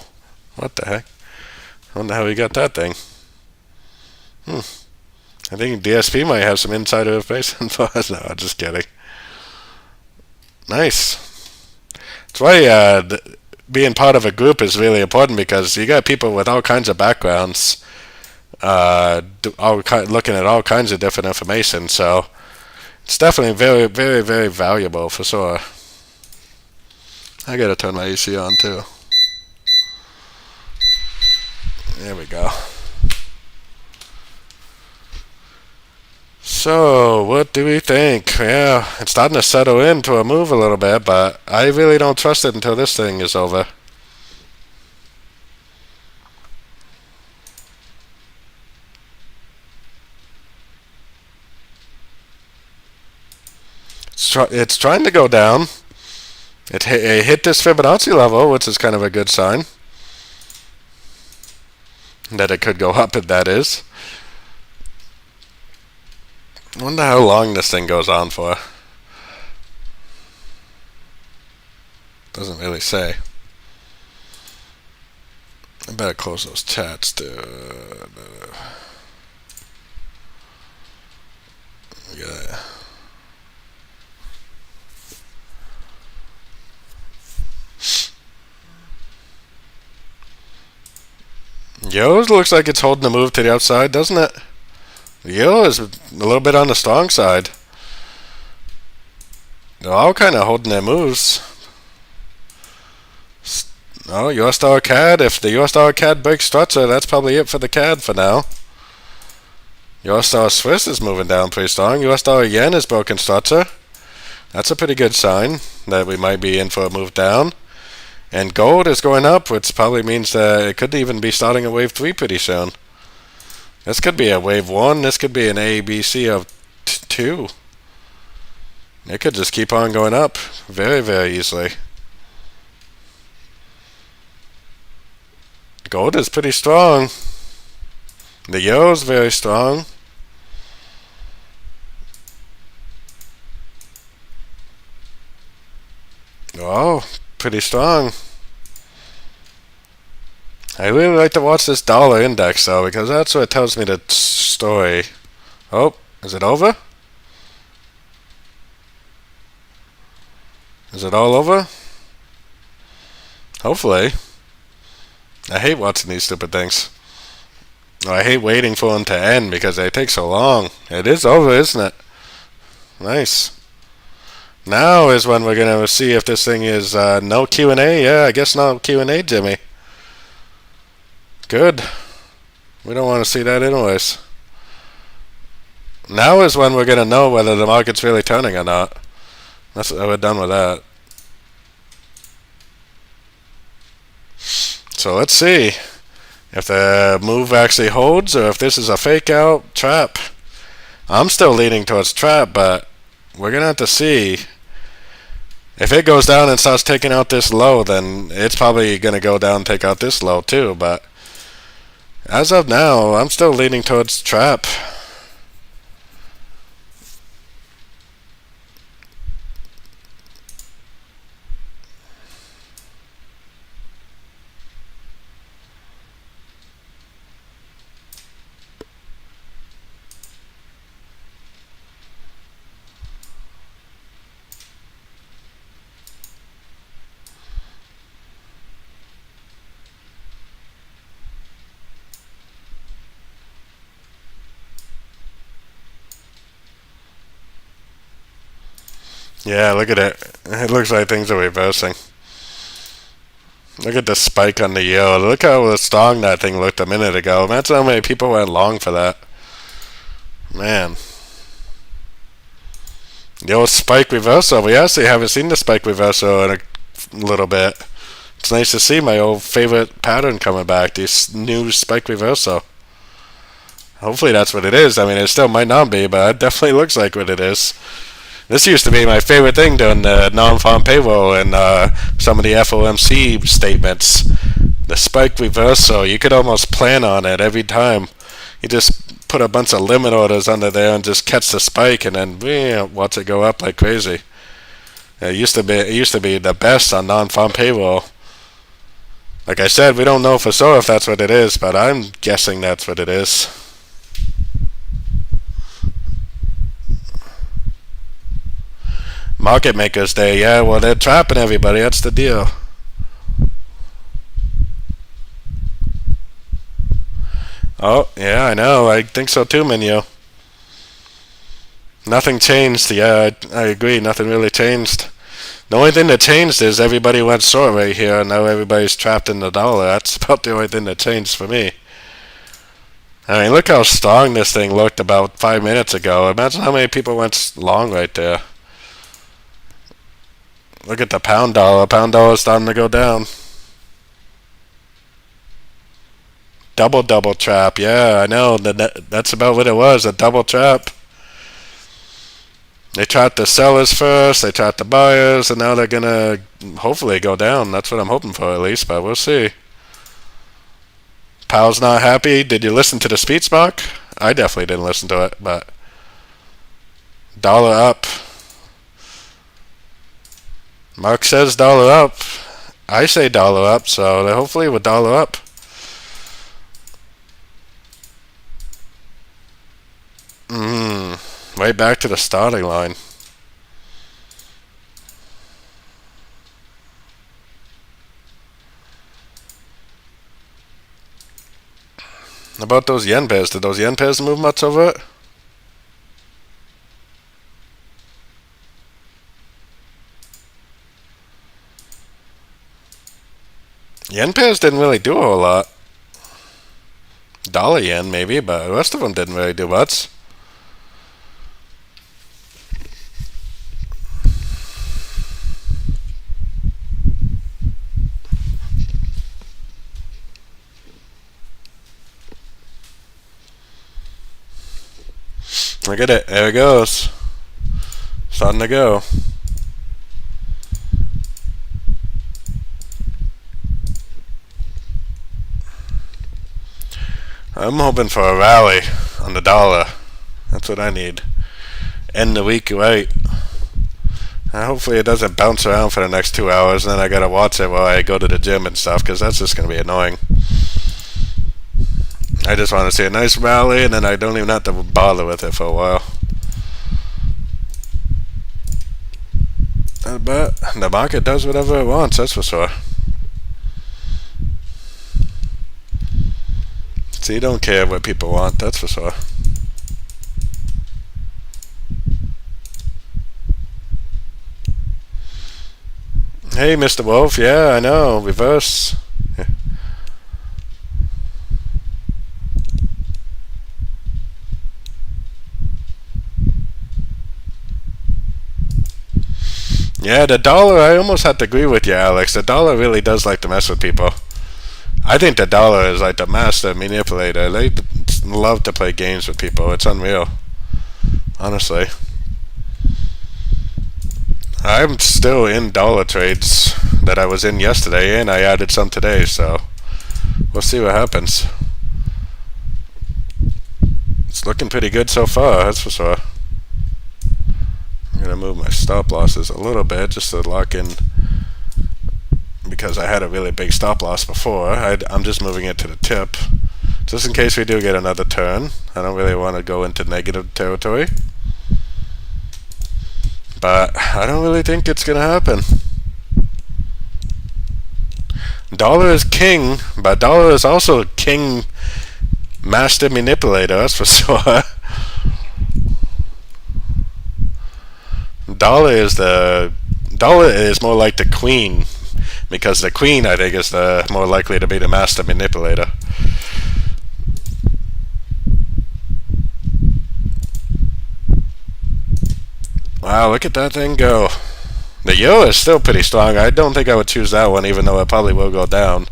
What the heck? I wonder how he got that thing. I think DSP might have some insider information for us. No, I'm just kidding. Nice. That's why being part of a group is really important because you got people with all kinds of backgrounds, looking at all kinds of different information. So it's definitely very, very, very valuable for sure. I gotta turn my AC on too. There we go. So, what do we think? Yeah, it's starting to settle into a move a little bit, but I really don't trust it until this thing is over. It's trying to go down. It hit this Fibonacci level, which is kind of a good sign. That it could go up, if that is. I wonder how long this thing goes on for. Doesn't really say. better close those chats. Yeah. Yo's looks like it's holding the move to the outside, doesn't it? Yo is a little bit on the strong side. They're all kind of holding their moves. Oh, US dollar CAD. If the US dollar CAD breaks structure, that's probably it for the CAD for now. US dollar Swiss is moving down pretty strong. US dollar yen is broken structure. That's a pretty good sign that we might be in for a move down. And gold is going up, which probably means that it could even be starting a wave 3 pretty soon. This could be a wave 1. This could be an A, B, C of 2. It could just keep on going up very, very easily. Gold is pretty strong. The euro's very strong. Oh, pretty strong. I really like to watch this dollar index though, because that's what tells me the story. Oh, is it over? Is it all over? Hopefully. I hate watching these stupid things. I hate waiting for them to end because they take so long. It is over, isn't it? Nice. Now is when we're going to see if this thing is no Q&A. Yeah, I guess no Q&A, Jimmy. Good. We don't want to see that anyways. Now is when we're going to know whether the market's really turning or not. We're done with that. So let's see if the move actually holds or if this is a fake out trap. I'm still leaning towards trap, but we're going to have to see. If it goes down and starts taking out this low, then it's probably going to go down and take out this low too. But as of now, I'm still leaning towards trap. Yeah, look at it. It looks like things are reversing. Look at the spike on the yield. Look how strong that thing looked a minute ago. Imagine how many people went long for that. Man. The old spike reversal. We actually haven't seen the spike reversal in a little bit. It's nice to see my old favorite pattern coming back. This new spike reversal. Hopefully that's what it is. I mean, it still might not be, but it definitely looks like what it is. This used to be my favorite thing during the non-farm payroll and some of the FOMC statements. The spike reversal, you could almost plan on it every time. You just put a bunch of limit orders under there and just catch the spike and then watch it go up like crazy. It used to be the best on non-farm payroll. Like I said, we don't know for sure if that's what it is, but I'm guessing that's what it is. Market makers day, yeah, well they're trapping everybody, that's the deal. Oh, yeah, I know, I think so too, Minyo. Nothing changed, yeah, I agree, nothing really changed. The only thing that changed is everybody went short right here, and now everybody's trapped in the dollar. That's about the only thing that changed for me. I mean, look how strong this thing looked about 5 minutes ago. Imagine how many people went long right there. Look at the pound dollar. Pound dollar is starting to go down. Double trap. Yeah, I know. That's about what it was, a double trap. They trapped the sellers first, they trapped the buyers, and now they're going to hopefully go down. That's what I'm hoping for at least, but we'll see. Powell's not happy. Did you listen to the speech, Mark? I definitely didn't listen to it, but dollar up. Mark says dollar up. I say dollar up, so hopefully with dollar up. Right back to the starting line. How about those yen pairs? Did those yen pairs move much over it? Yen pairs didn't really do a whole lot. Dollar yen maybe, but the rest of them didn't really do much. Look at it. There it goes. Starting to go. I'm hoping for a rally on the dollar. That's what I need. End the week right. Hopefully it doesn't bounce around for the next 2 hours, and then I gotta watch it while I go to the gym and stuff, because that's just gonna be annoying. I just want to see a nice rally, and then I don't even have to bother with it for a while. But the market does whatever it wants, that's for sure. So you don't care what people want, that's for sure. Hey, Mr. Wolf, yeah, I know, reverse. Yeah, the dollar, I almost have to agree with you, Alex. The dollar really does like to mess with people. I think the dollar is like the master manipulator. They love to play games with people. It's unreal. Honestly. I'm still in dollar trades that I was in yesterday, and I added some today, so we'll see what happens. It's looking pretty good so far, that's for sure. I'm going to move my stop losses a little bit just to lock in, because I had a really big stop loss before. I'm just moving it to the tip just in case we do get another turn. I don't really want to go into negative territory, but I don't really think it's going to happen. Dollar is king, but dollar is also king master manipulator, that's for sure. Dollar is more like the queen, because the queen, I think, is the more likely to be the master manipulator. Wow, look at that thing go. The euro is still pretty strong. I don't think I would choose that one, even though it probably will go down.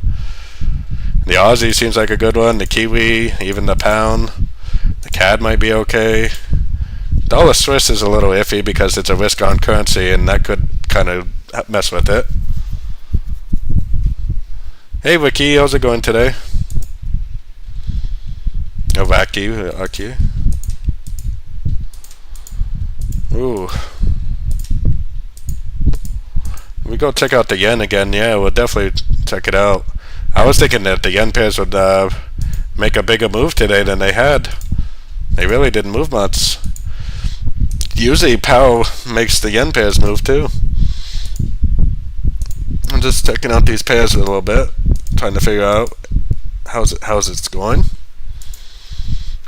The Aussie seems like a good one. The Kiwi, even the pound. The CAD might be okay. Dollar Swiss is a little iffy because it's a risk-on currency, and that could kind of mess with it. Hey, Vicky, how's it going today? Oh, Vaki. Ooh. We go check out the yen again. Yeah, we'll definitely check it out. I was thinking that the yen pairs would make a bigger move today than they had. They really didn't move much. Usually Pow makes the yen pairs move too. I'm just checking out these pairs a little bit, trying to figure out how's it's going.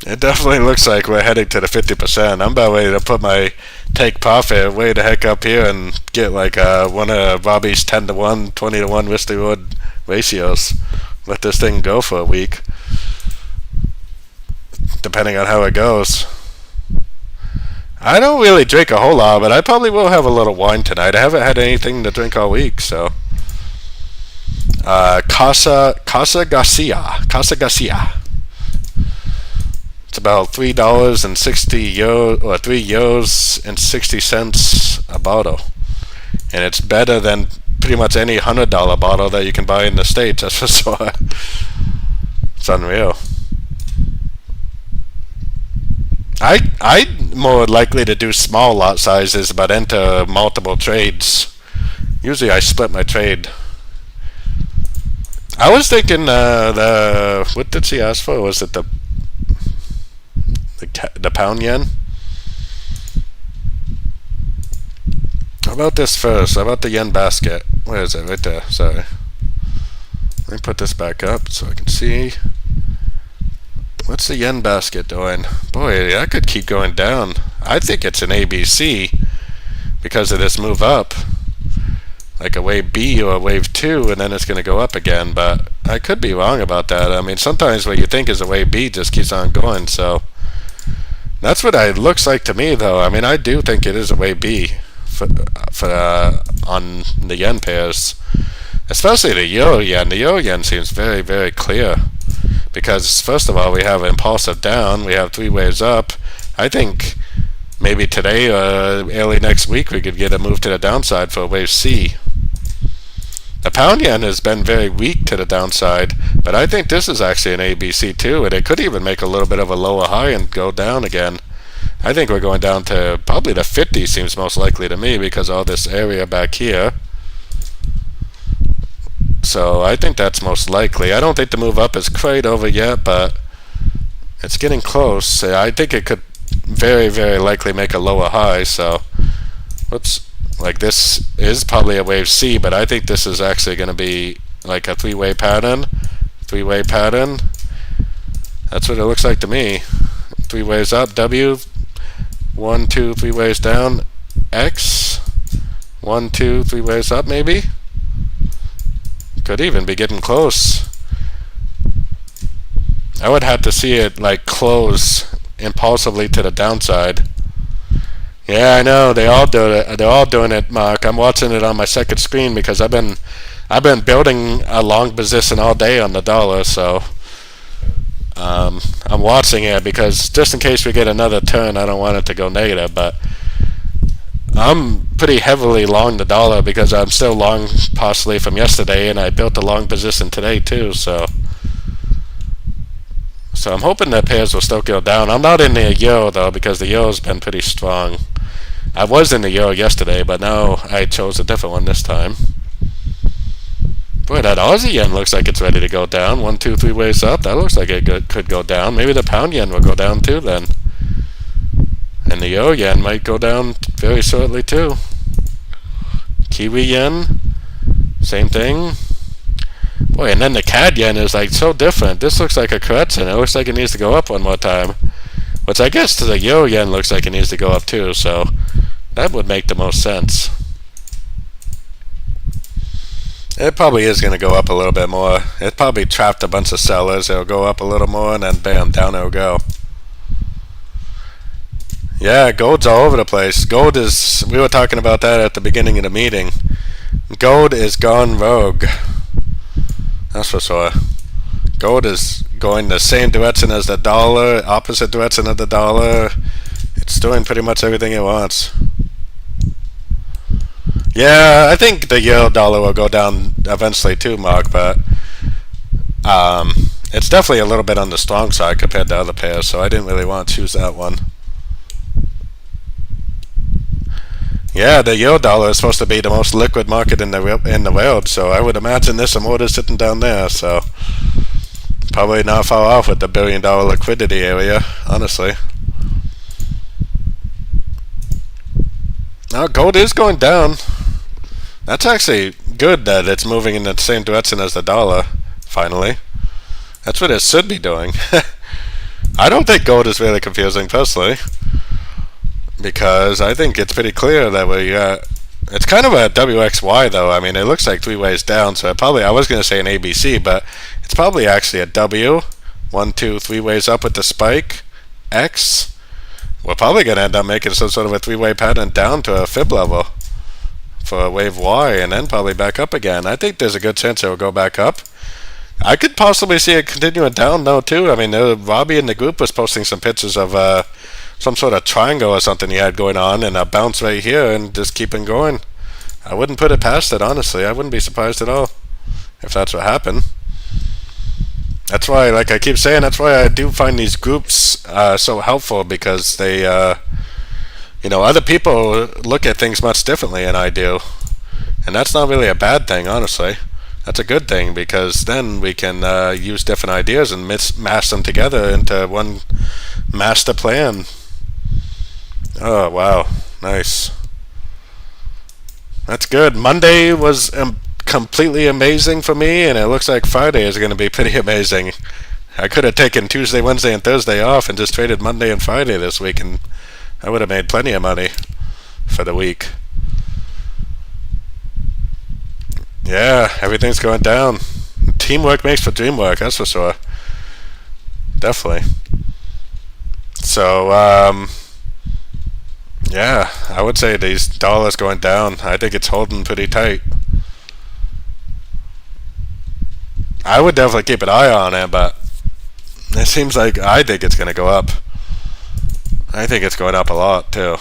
It definitely looks like we're heading to the 50%. I'm about ready to put my take profit way the heck up here and get like one of Robbie's 10-to-1, 20-to-1 risk reward ratios. Let this thing go for a week, depending on how it goes. I don't really drink a whole lot, but I probably will have a little wine tonight. I haven't had anything to drink all week, so. Casa Garcia. It's about €3.60 or €3.60 a bottle, and it's better than pretty much any $100 bottle that you can buy in the States. That's for sure. It's unreal. I'm more likely to do small lot sizes, but enter multiple trades. Usually I split my trade. I was thinking what did she ask for? Was it the the pound yen. How about this first? How about the yen basket? Where is it? Right there. Sorry. Let me put this back up so I can see. What's the yen basket doing? Boy, that could keep going down. I think it's an ABC because of this move up. Like a wave B or a wave 2, and then it's going to go up again, but I could be wrong about that. I mean, sometimes what you think is a wave B just keeps on going, so that's what it looks like to me, though. I mean, I do think it is a wave B on the yen pairs, especially the euro yen. The euro yen seems very, very clear because, first of all, we have impulsive down, we have 3 waves up. I think maybe today or early next week we could get a move to the downside for a wave C. The pound yen has been very weak to the downside, but I think this is actually an ABC too, and it could even make a little bit of a lower high and go down again. I think we're going down to probably the 50 seems most likely to me because of all this area back here. So I think that's most likely. I don't think the move up is quite over yet, but it's getting close. I think it could very, very likely make a lower high, so whoops. Like this is probably a wave C, but I think this is actually going to be like a 3-way pattern. 3-way pattern. That's what it looks like to me. 3 waves up, W. 1, 2, 3 waves down, X. 1, 2, 3 waves up, maybe. Could even be getting close. I would have to see it like close impulsively to the downside. Yeah, I know they all do it. They're all doing it, Mark. I'm watching it on my second screen because I've been building a long position all day on the dollar, so I'm watching it because just in case we get another turn, I don't want it to go negative. But I'm pretty heavily long the dollar because I'm still long possibly from yesterday, and I built a long position today too. So I'm hoping that pairs will still go down. I'm not in the euro though because the euro's been pretty strong. I was in the euro yesterday, but now I chose a different one this time. Boy, that Aussie yen looks like it's ready to go down. 1, 2, 3 waves up. That looks like it could go down. Maybe the pound yen will go down too then. And the euro yen might go down very shortly too. Kiwi yen, same thing. Boy, and then the CAD yen is like so different. This looks like a correction. It looks like it needs to go up one more time. Which I guess to the euro yen looks like it needs to go up too, so that would make the most sense. It probably is going to go up a little bit more. It probably trapped a bunch of sellers. It'll go up a little more and then bam, down it'll go. Yeah, gold's all over the place. Gold is, we were talking about that at the beginning of the meeting. Gold is gone rogue. That's for sure. Gold is going the same direction as the dollar, opposite direction of the dollar. It's doing pretty much everything it wants. Yeah, I think the euro dollar will go down eventually too, Mark, but it's definitely a little bit on the strong side compared to other pairs, so I didn't really want to choose that one. Yeah, the euro dollar is supposed to be the most liquid market in the world, so I would imagine there's some orders sitting down there, so probably not far off with the $1 billion liquidity area, honestly. Now, gold is going down. That's actually good that it's moving in the same direction as the dollar, finally. That's what it should be doing. I don't think gold is really confusing, personally, because I think it's pretty clear that it's kind of a WXY, though. I mean, it looks like 3 ways down, so I was going to say an ABC, but it's probably actually a W. 1, 2, 3 ways up with the spike. X. We're probably going to end up making some sort of a 3-way pattern down to a fib level for a wave Y, and then probably back up again. I think there's a good chance it will go back up. I could possibly see it continuing down, though, too. I mean, Robbie in the group was posting some pictures of some sort of triangle or something he had going on, and a bounce right here, and just keeping going. I wouldn't put it past it, honestly. I wouldn't be surprised at all if that's what happened. That's why, like I keep saying, that's why I do find these groups so helpful, because they, other people look at things much differently than I do. And that's not really a bad thing, honestly. That's a good thing, because then we can use different ideas and mash them together into one master plan. Oh, wow. Nice. That's good. Monday was completely amazing for me, and it looks like Friday is going to be pretty amazing. I could have taken Tuesday, Wednesday, and Thursday off and just traded Monday and Friday this week, and I would have made plenty of money for the week. Yeah, everything's going down. Teamwork makes for dream work, that's for sure. Definitely. So, yeah, I would say these dollars going down. I think it's holding pretty tight. I would definitely keep an eye on it, but it seems like I think it's going to go up. I think it's going up a lot, too.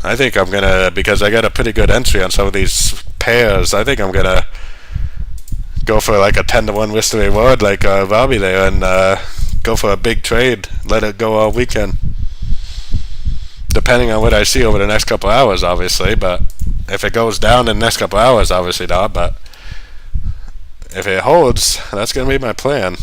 I think I'm going to, because I got a pretty good entry on some of these pairs, I think I'm going to go for like a 10-to-1 risk to reward like Robbie there, and go for a big trade. Let it go all weekend. Depending on what I see over the next couple hours, obviously, but if it goes down in the next couple hours, obviously not, but if it holds, that's going to be my plan.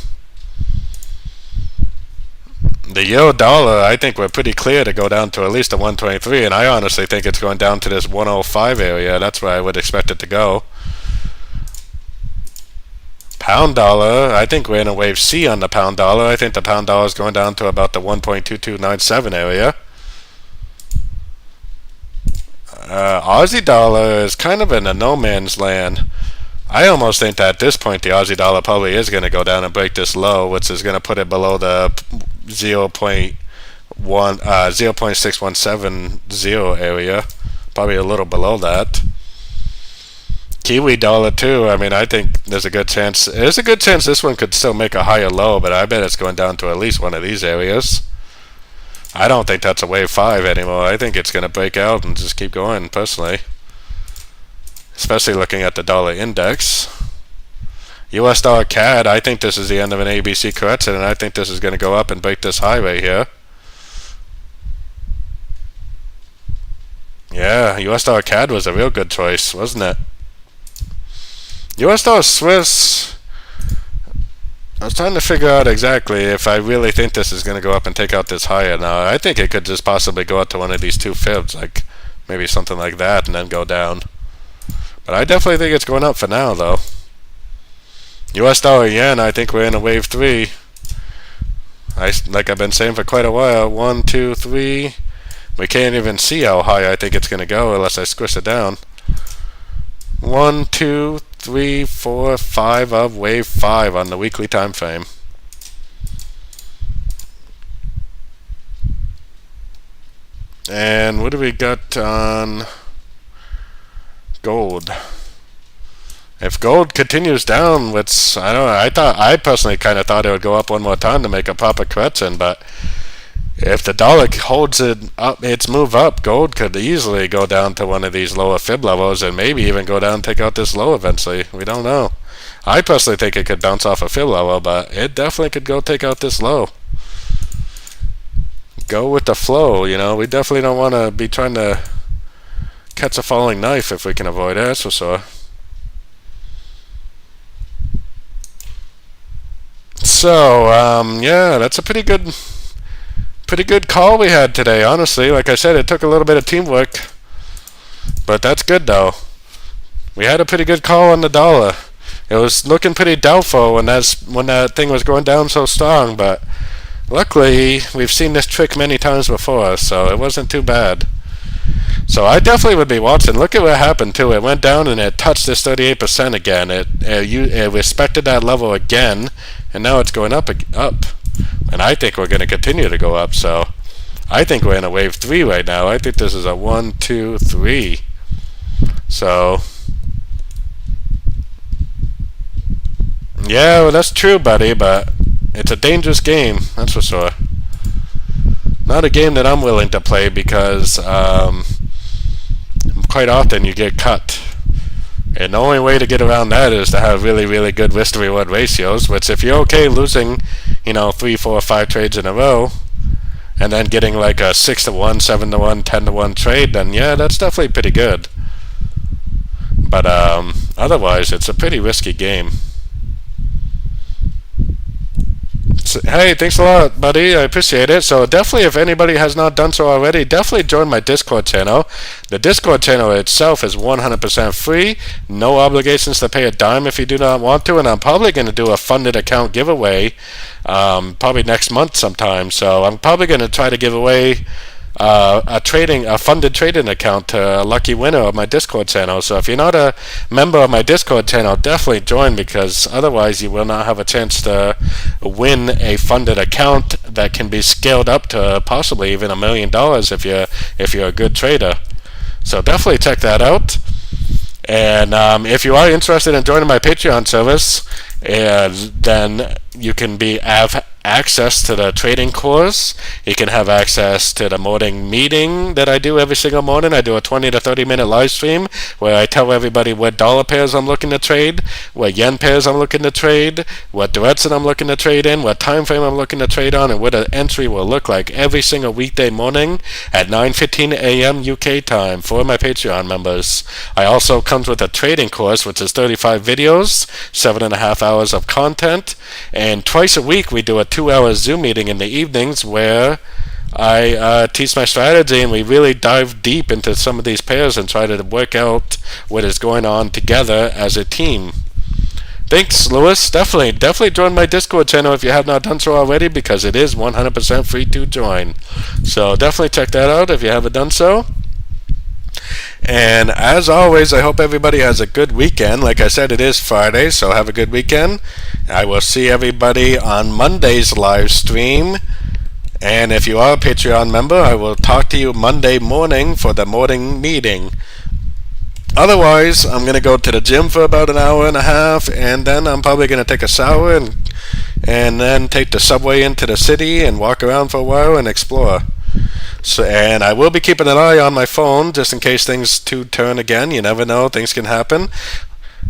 The euro dollar, I think we're pretty clear to go down to at least a 123, and I honestly think it's going down to this 105 area. That's where I would expect it to go. Pound dollar, I think we're in a wave C on the pound dollar. I think the pound dollar is going down to about the 1.2297 area. Aussie dollar is kind of in a no man's land. I almost think that at this point the Aussie dollar probably is going to go down and break this low, which is going to put it below the 0.6170 area, probably a little below that. Kiwi dollar too. I mean, I think there's a good chance. There's a good chance this one could still make a higher low, but I bet it's going down to at least one of these areas. I don't think that's a wave 5 anymore. I think it's going to break out and just keep going, personally. Especially looking at the dollar index. US dollar CAD, I think this is the end of an ABC correction, and I think this is going to go up and break this high right here. Yeah, US dollar CAD was a real good choice, wasn't it? US dollar Swiss, I was trying to figure out exactly if I really think this is going to go up and take out this higher. Now, I think it could just possibly go up to one of these two fibs, like maybe something like that, and then go down. But I definitely think it's going up for now, though. US dollar yen, I think we're in a wave 3. Like I've been saying for quite a while, 1, 2, 3. We can't even see how high I think it's going to go unless I squish it down. 1, 2, 3, 4, 5 of wave 5 on the weekly time frame. And what do we got on gold? If gold continues down, which I don't know, I personally kind of thought it would go up one more time to make a proper correction, but if the dollar holds its move up, gold could easily go down to one of these lower fib levels and maybe even go down and take out this low eventually. We don't know. I personally think it could bounce off a fib level, but it definitely could go take out this low. Go with the flow, you know. We definitely don't want to be trying to catch a falling knife if we can avoid it, that's for sure. So, yeah, that's a pretty good call we had today, honestly. Like I said, it took a little bit of teamwork, but that's good, though. We had a pretty good call on the dollar. It was looking pretty doubtful when that thing was going down so strong, but luckily, we've seen this trick many times before, so it wasn't too bad. So I definitely would be watching. Look at what happened, too. It went down and it touched this 38% again. It respected that level again, and now it's going up. And I think we're going to continue to go up, so I think we're in a wave 3 right now. I think this is a 1, 2, 3. So, yeah, well, that's true, buddy, but it's a dangerous game, that's for sure. Not a game that I'm willing to play because quite often you get cut. And the only way to get around that is to have really, really good risk to reward ratios, which if you're okay losing, 3, 4, 5 trades in a row, and then getting like a 6-to-1, 7-to-1, 10-to-1 trade, then yeah, that's definitely pretty good. But But otherwise, it's a pretty risky game. So, hey, thanks a lot, buddy. I appreciate it. So definitely, if anybody has not done so already, definitely join my Discord channel. The Discord channel itself is 100% free. No obligations to pay a dime if you do not want to. And I'm probably going to do a funded account giveaway probably next month sometime. So I'm probably going to try to give away a funded trading account to a lucky winner of my Discord channel. So if you're not a member of my Discord channel, definitely join, because otherwise you will not have a chance to win a funded account that can be scaled up to possibly even $1 million if you're a good trader. So definitely check that out. And if you are interested in joining my Patreon service, then you can have access to the trading course. You can have access to the morning meeting that I do every single morning. I do a 20 to 30 minute live stream where I tell everybody what dollar pairs I'm looking to trade, what yen pairs I'm looking to trade, what direction I'm looking to trade in, what time frame I'm looking to trade on, and what an entry will look like every single weekday morning at 9:15 a.m. UK time for my Patreon members. I also comes with a trading course, which is 35 videos, 7.5 hours of content, and twice a week we do a 2-hour Zoom meeting in the evenings where I teach my strategy, and we really dive deep into some of these pairs and try to work out what is going on together as a team. Thanks, Lewis. Definitely join my Discord channel if you have not done so already, because it is 100% free to join. So definitely check that out if you haven't done so. And as always, I hope everybody has a good weekend. Like I said, it is Friday, so have a good weekend. I will see everybody on Monday's live stream. And if you are a Patreon member, I will talk to you Monday morning for the morning meeting. Otherwise, I'm going to go to the gym for about an hour and a half, and then I'm probably going to take a shower and then take the subway into the city and walk around for a while and explore. So, and I will be keeping an eye on my phone just in case things do turn again. You never know, things can happen.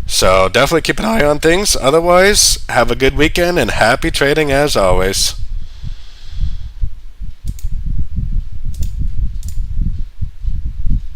So definitely keep an eye on things. Otherwise, have a good weekend and happy trading as always.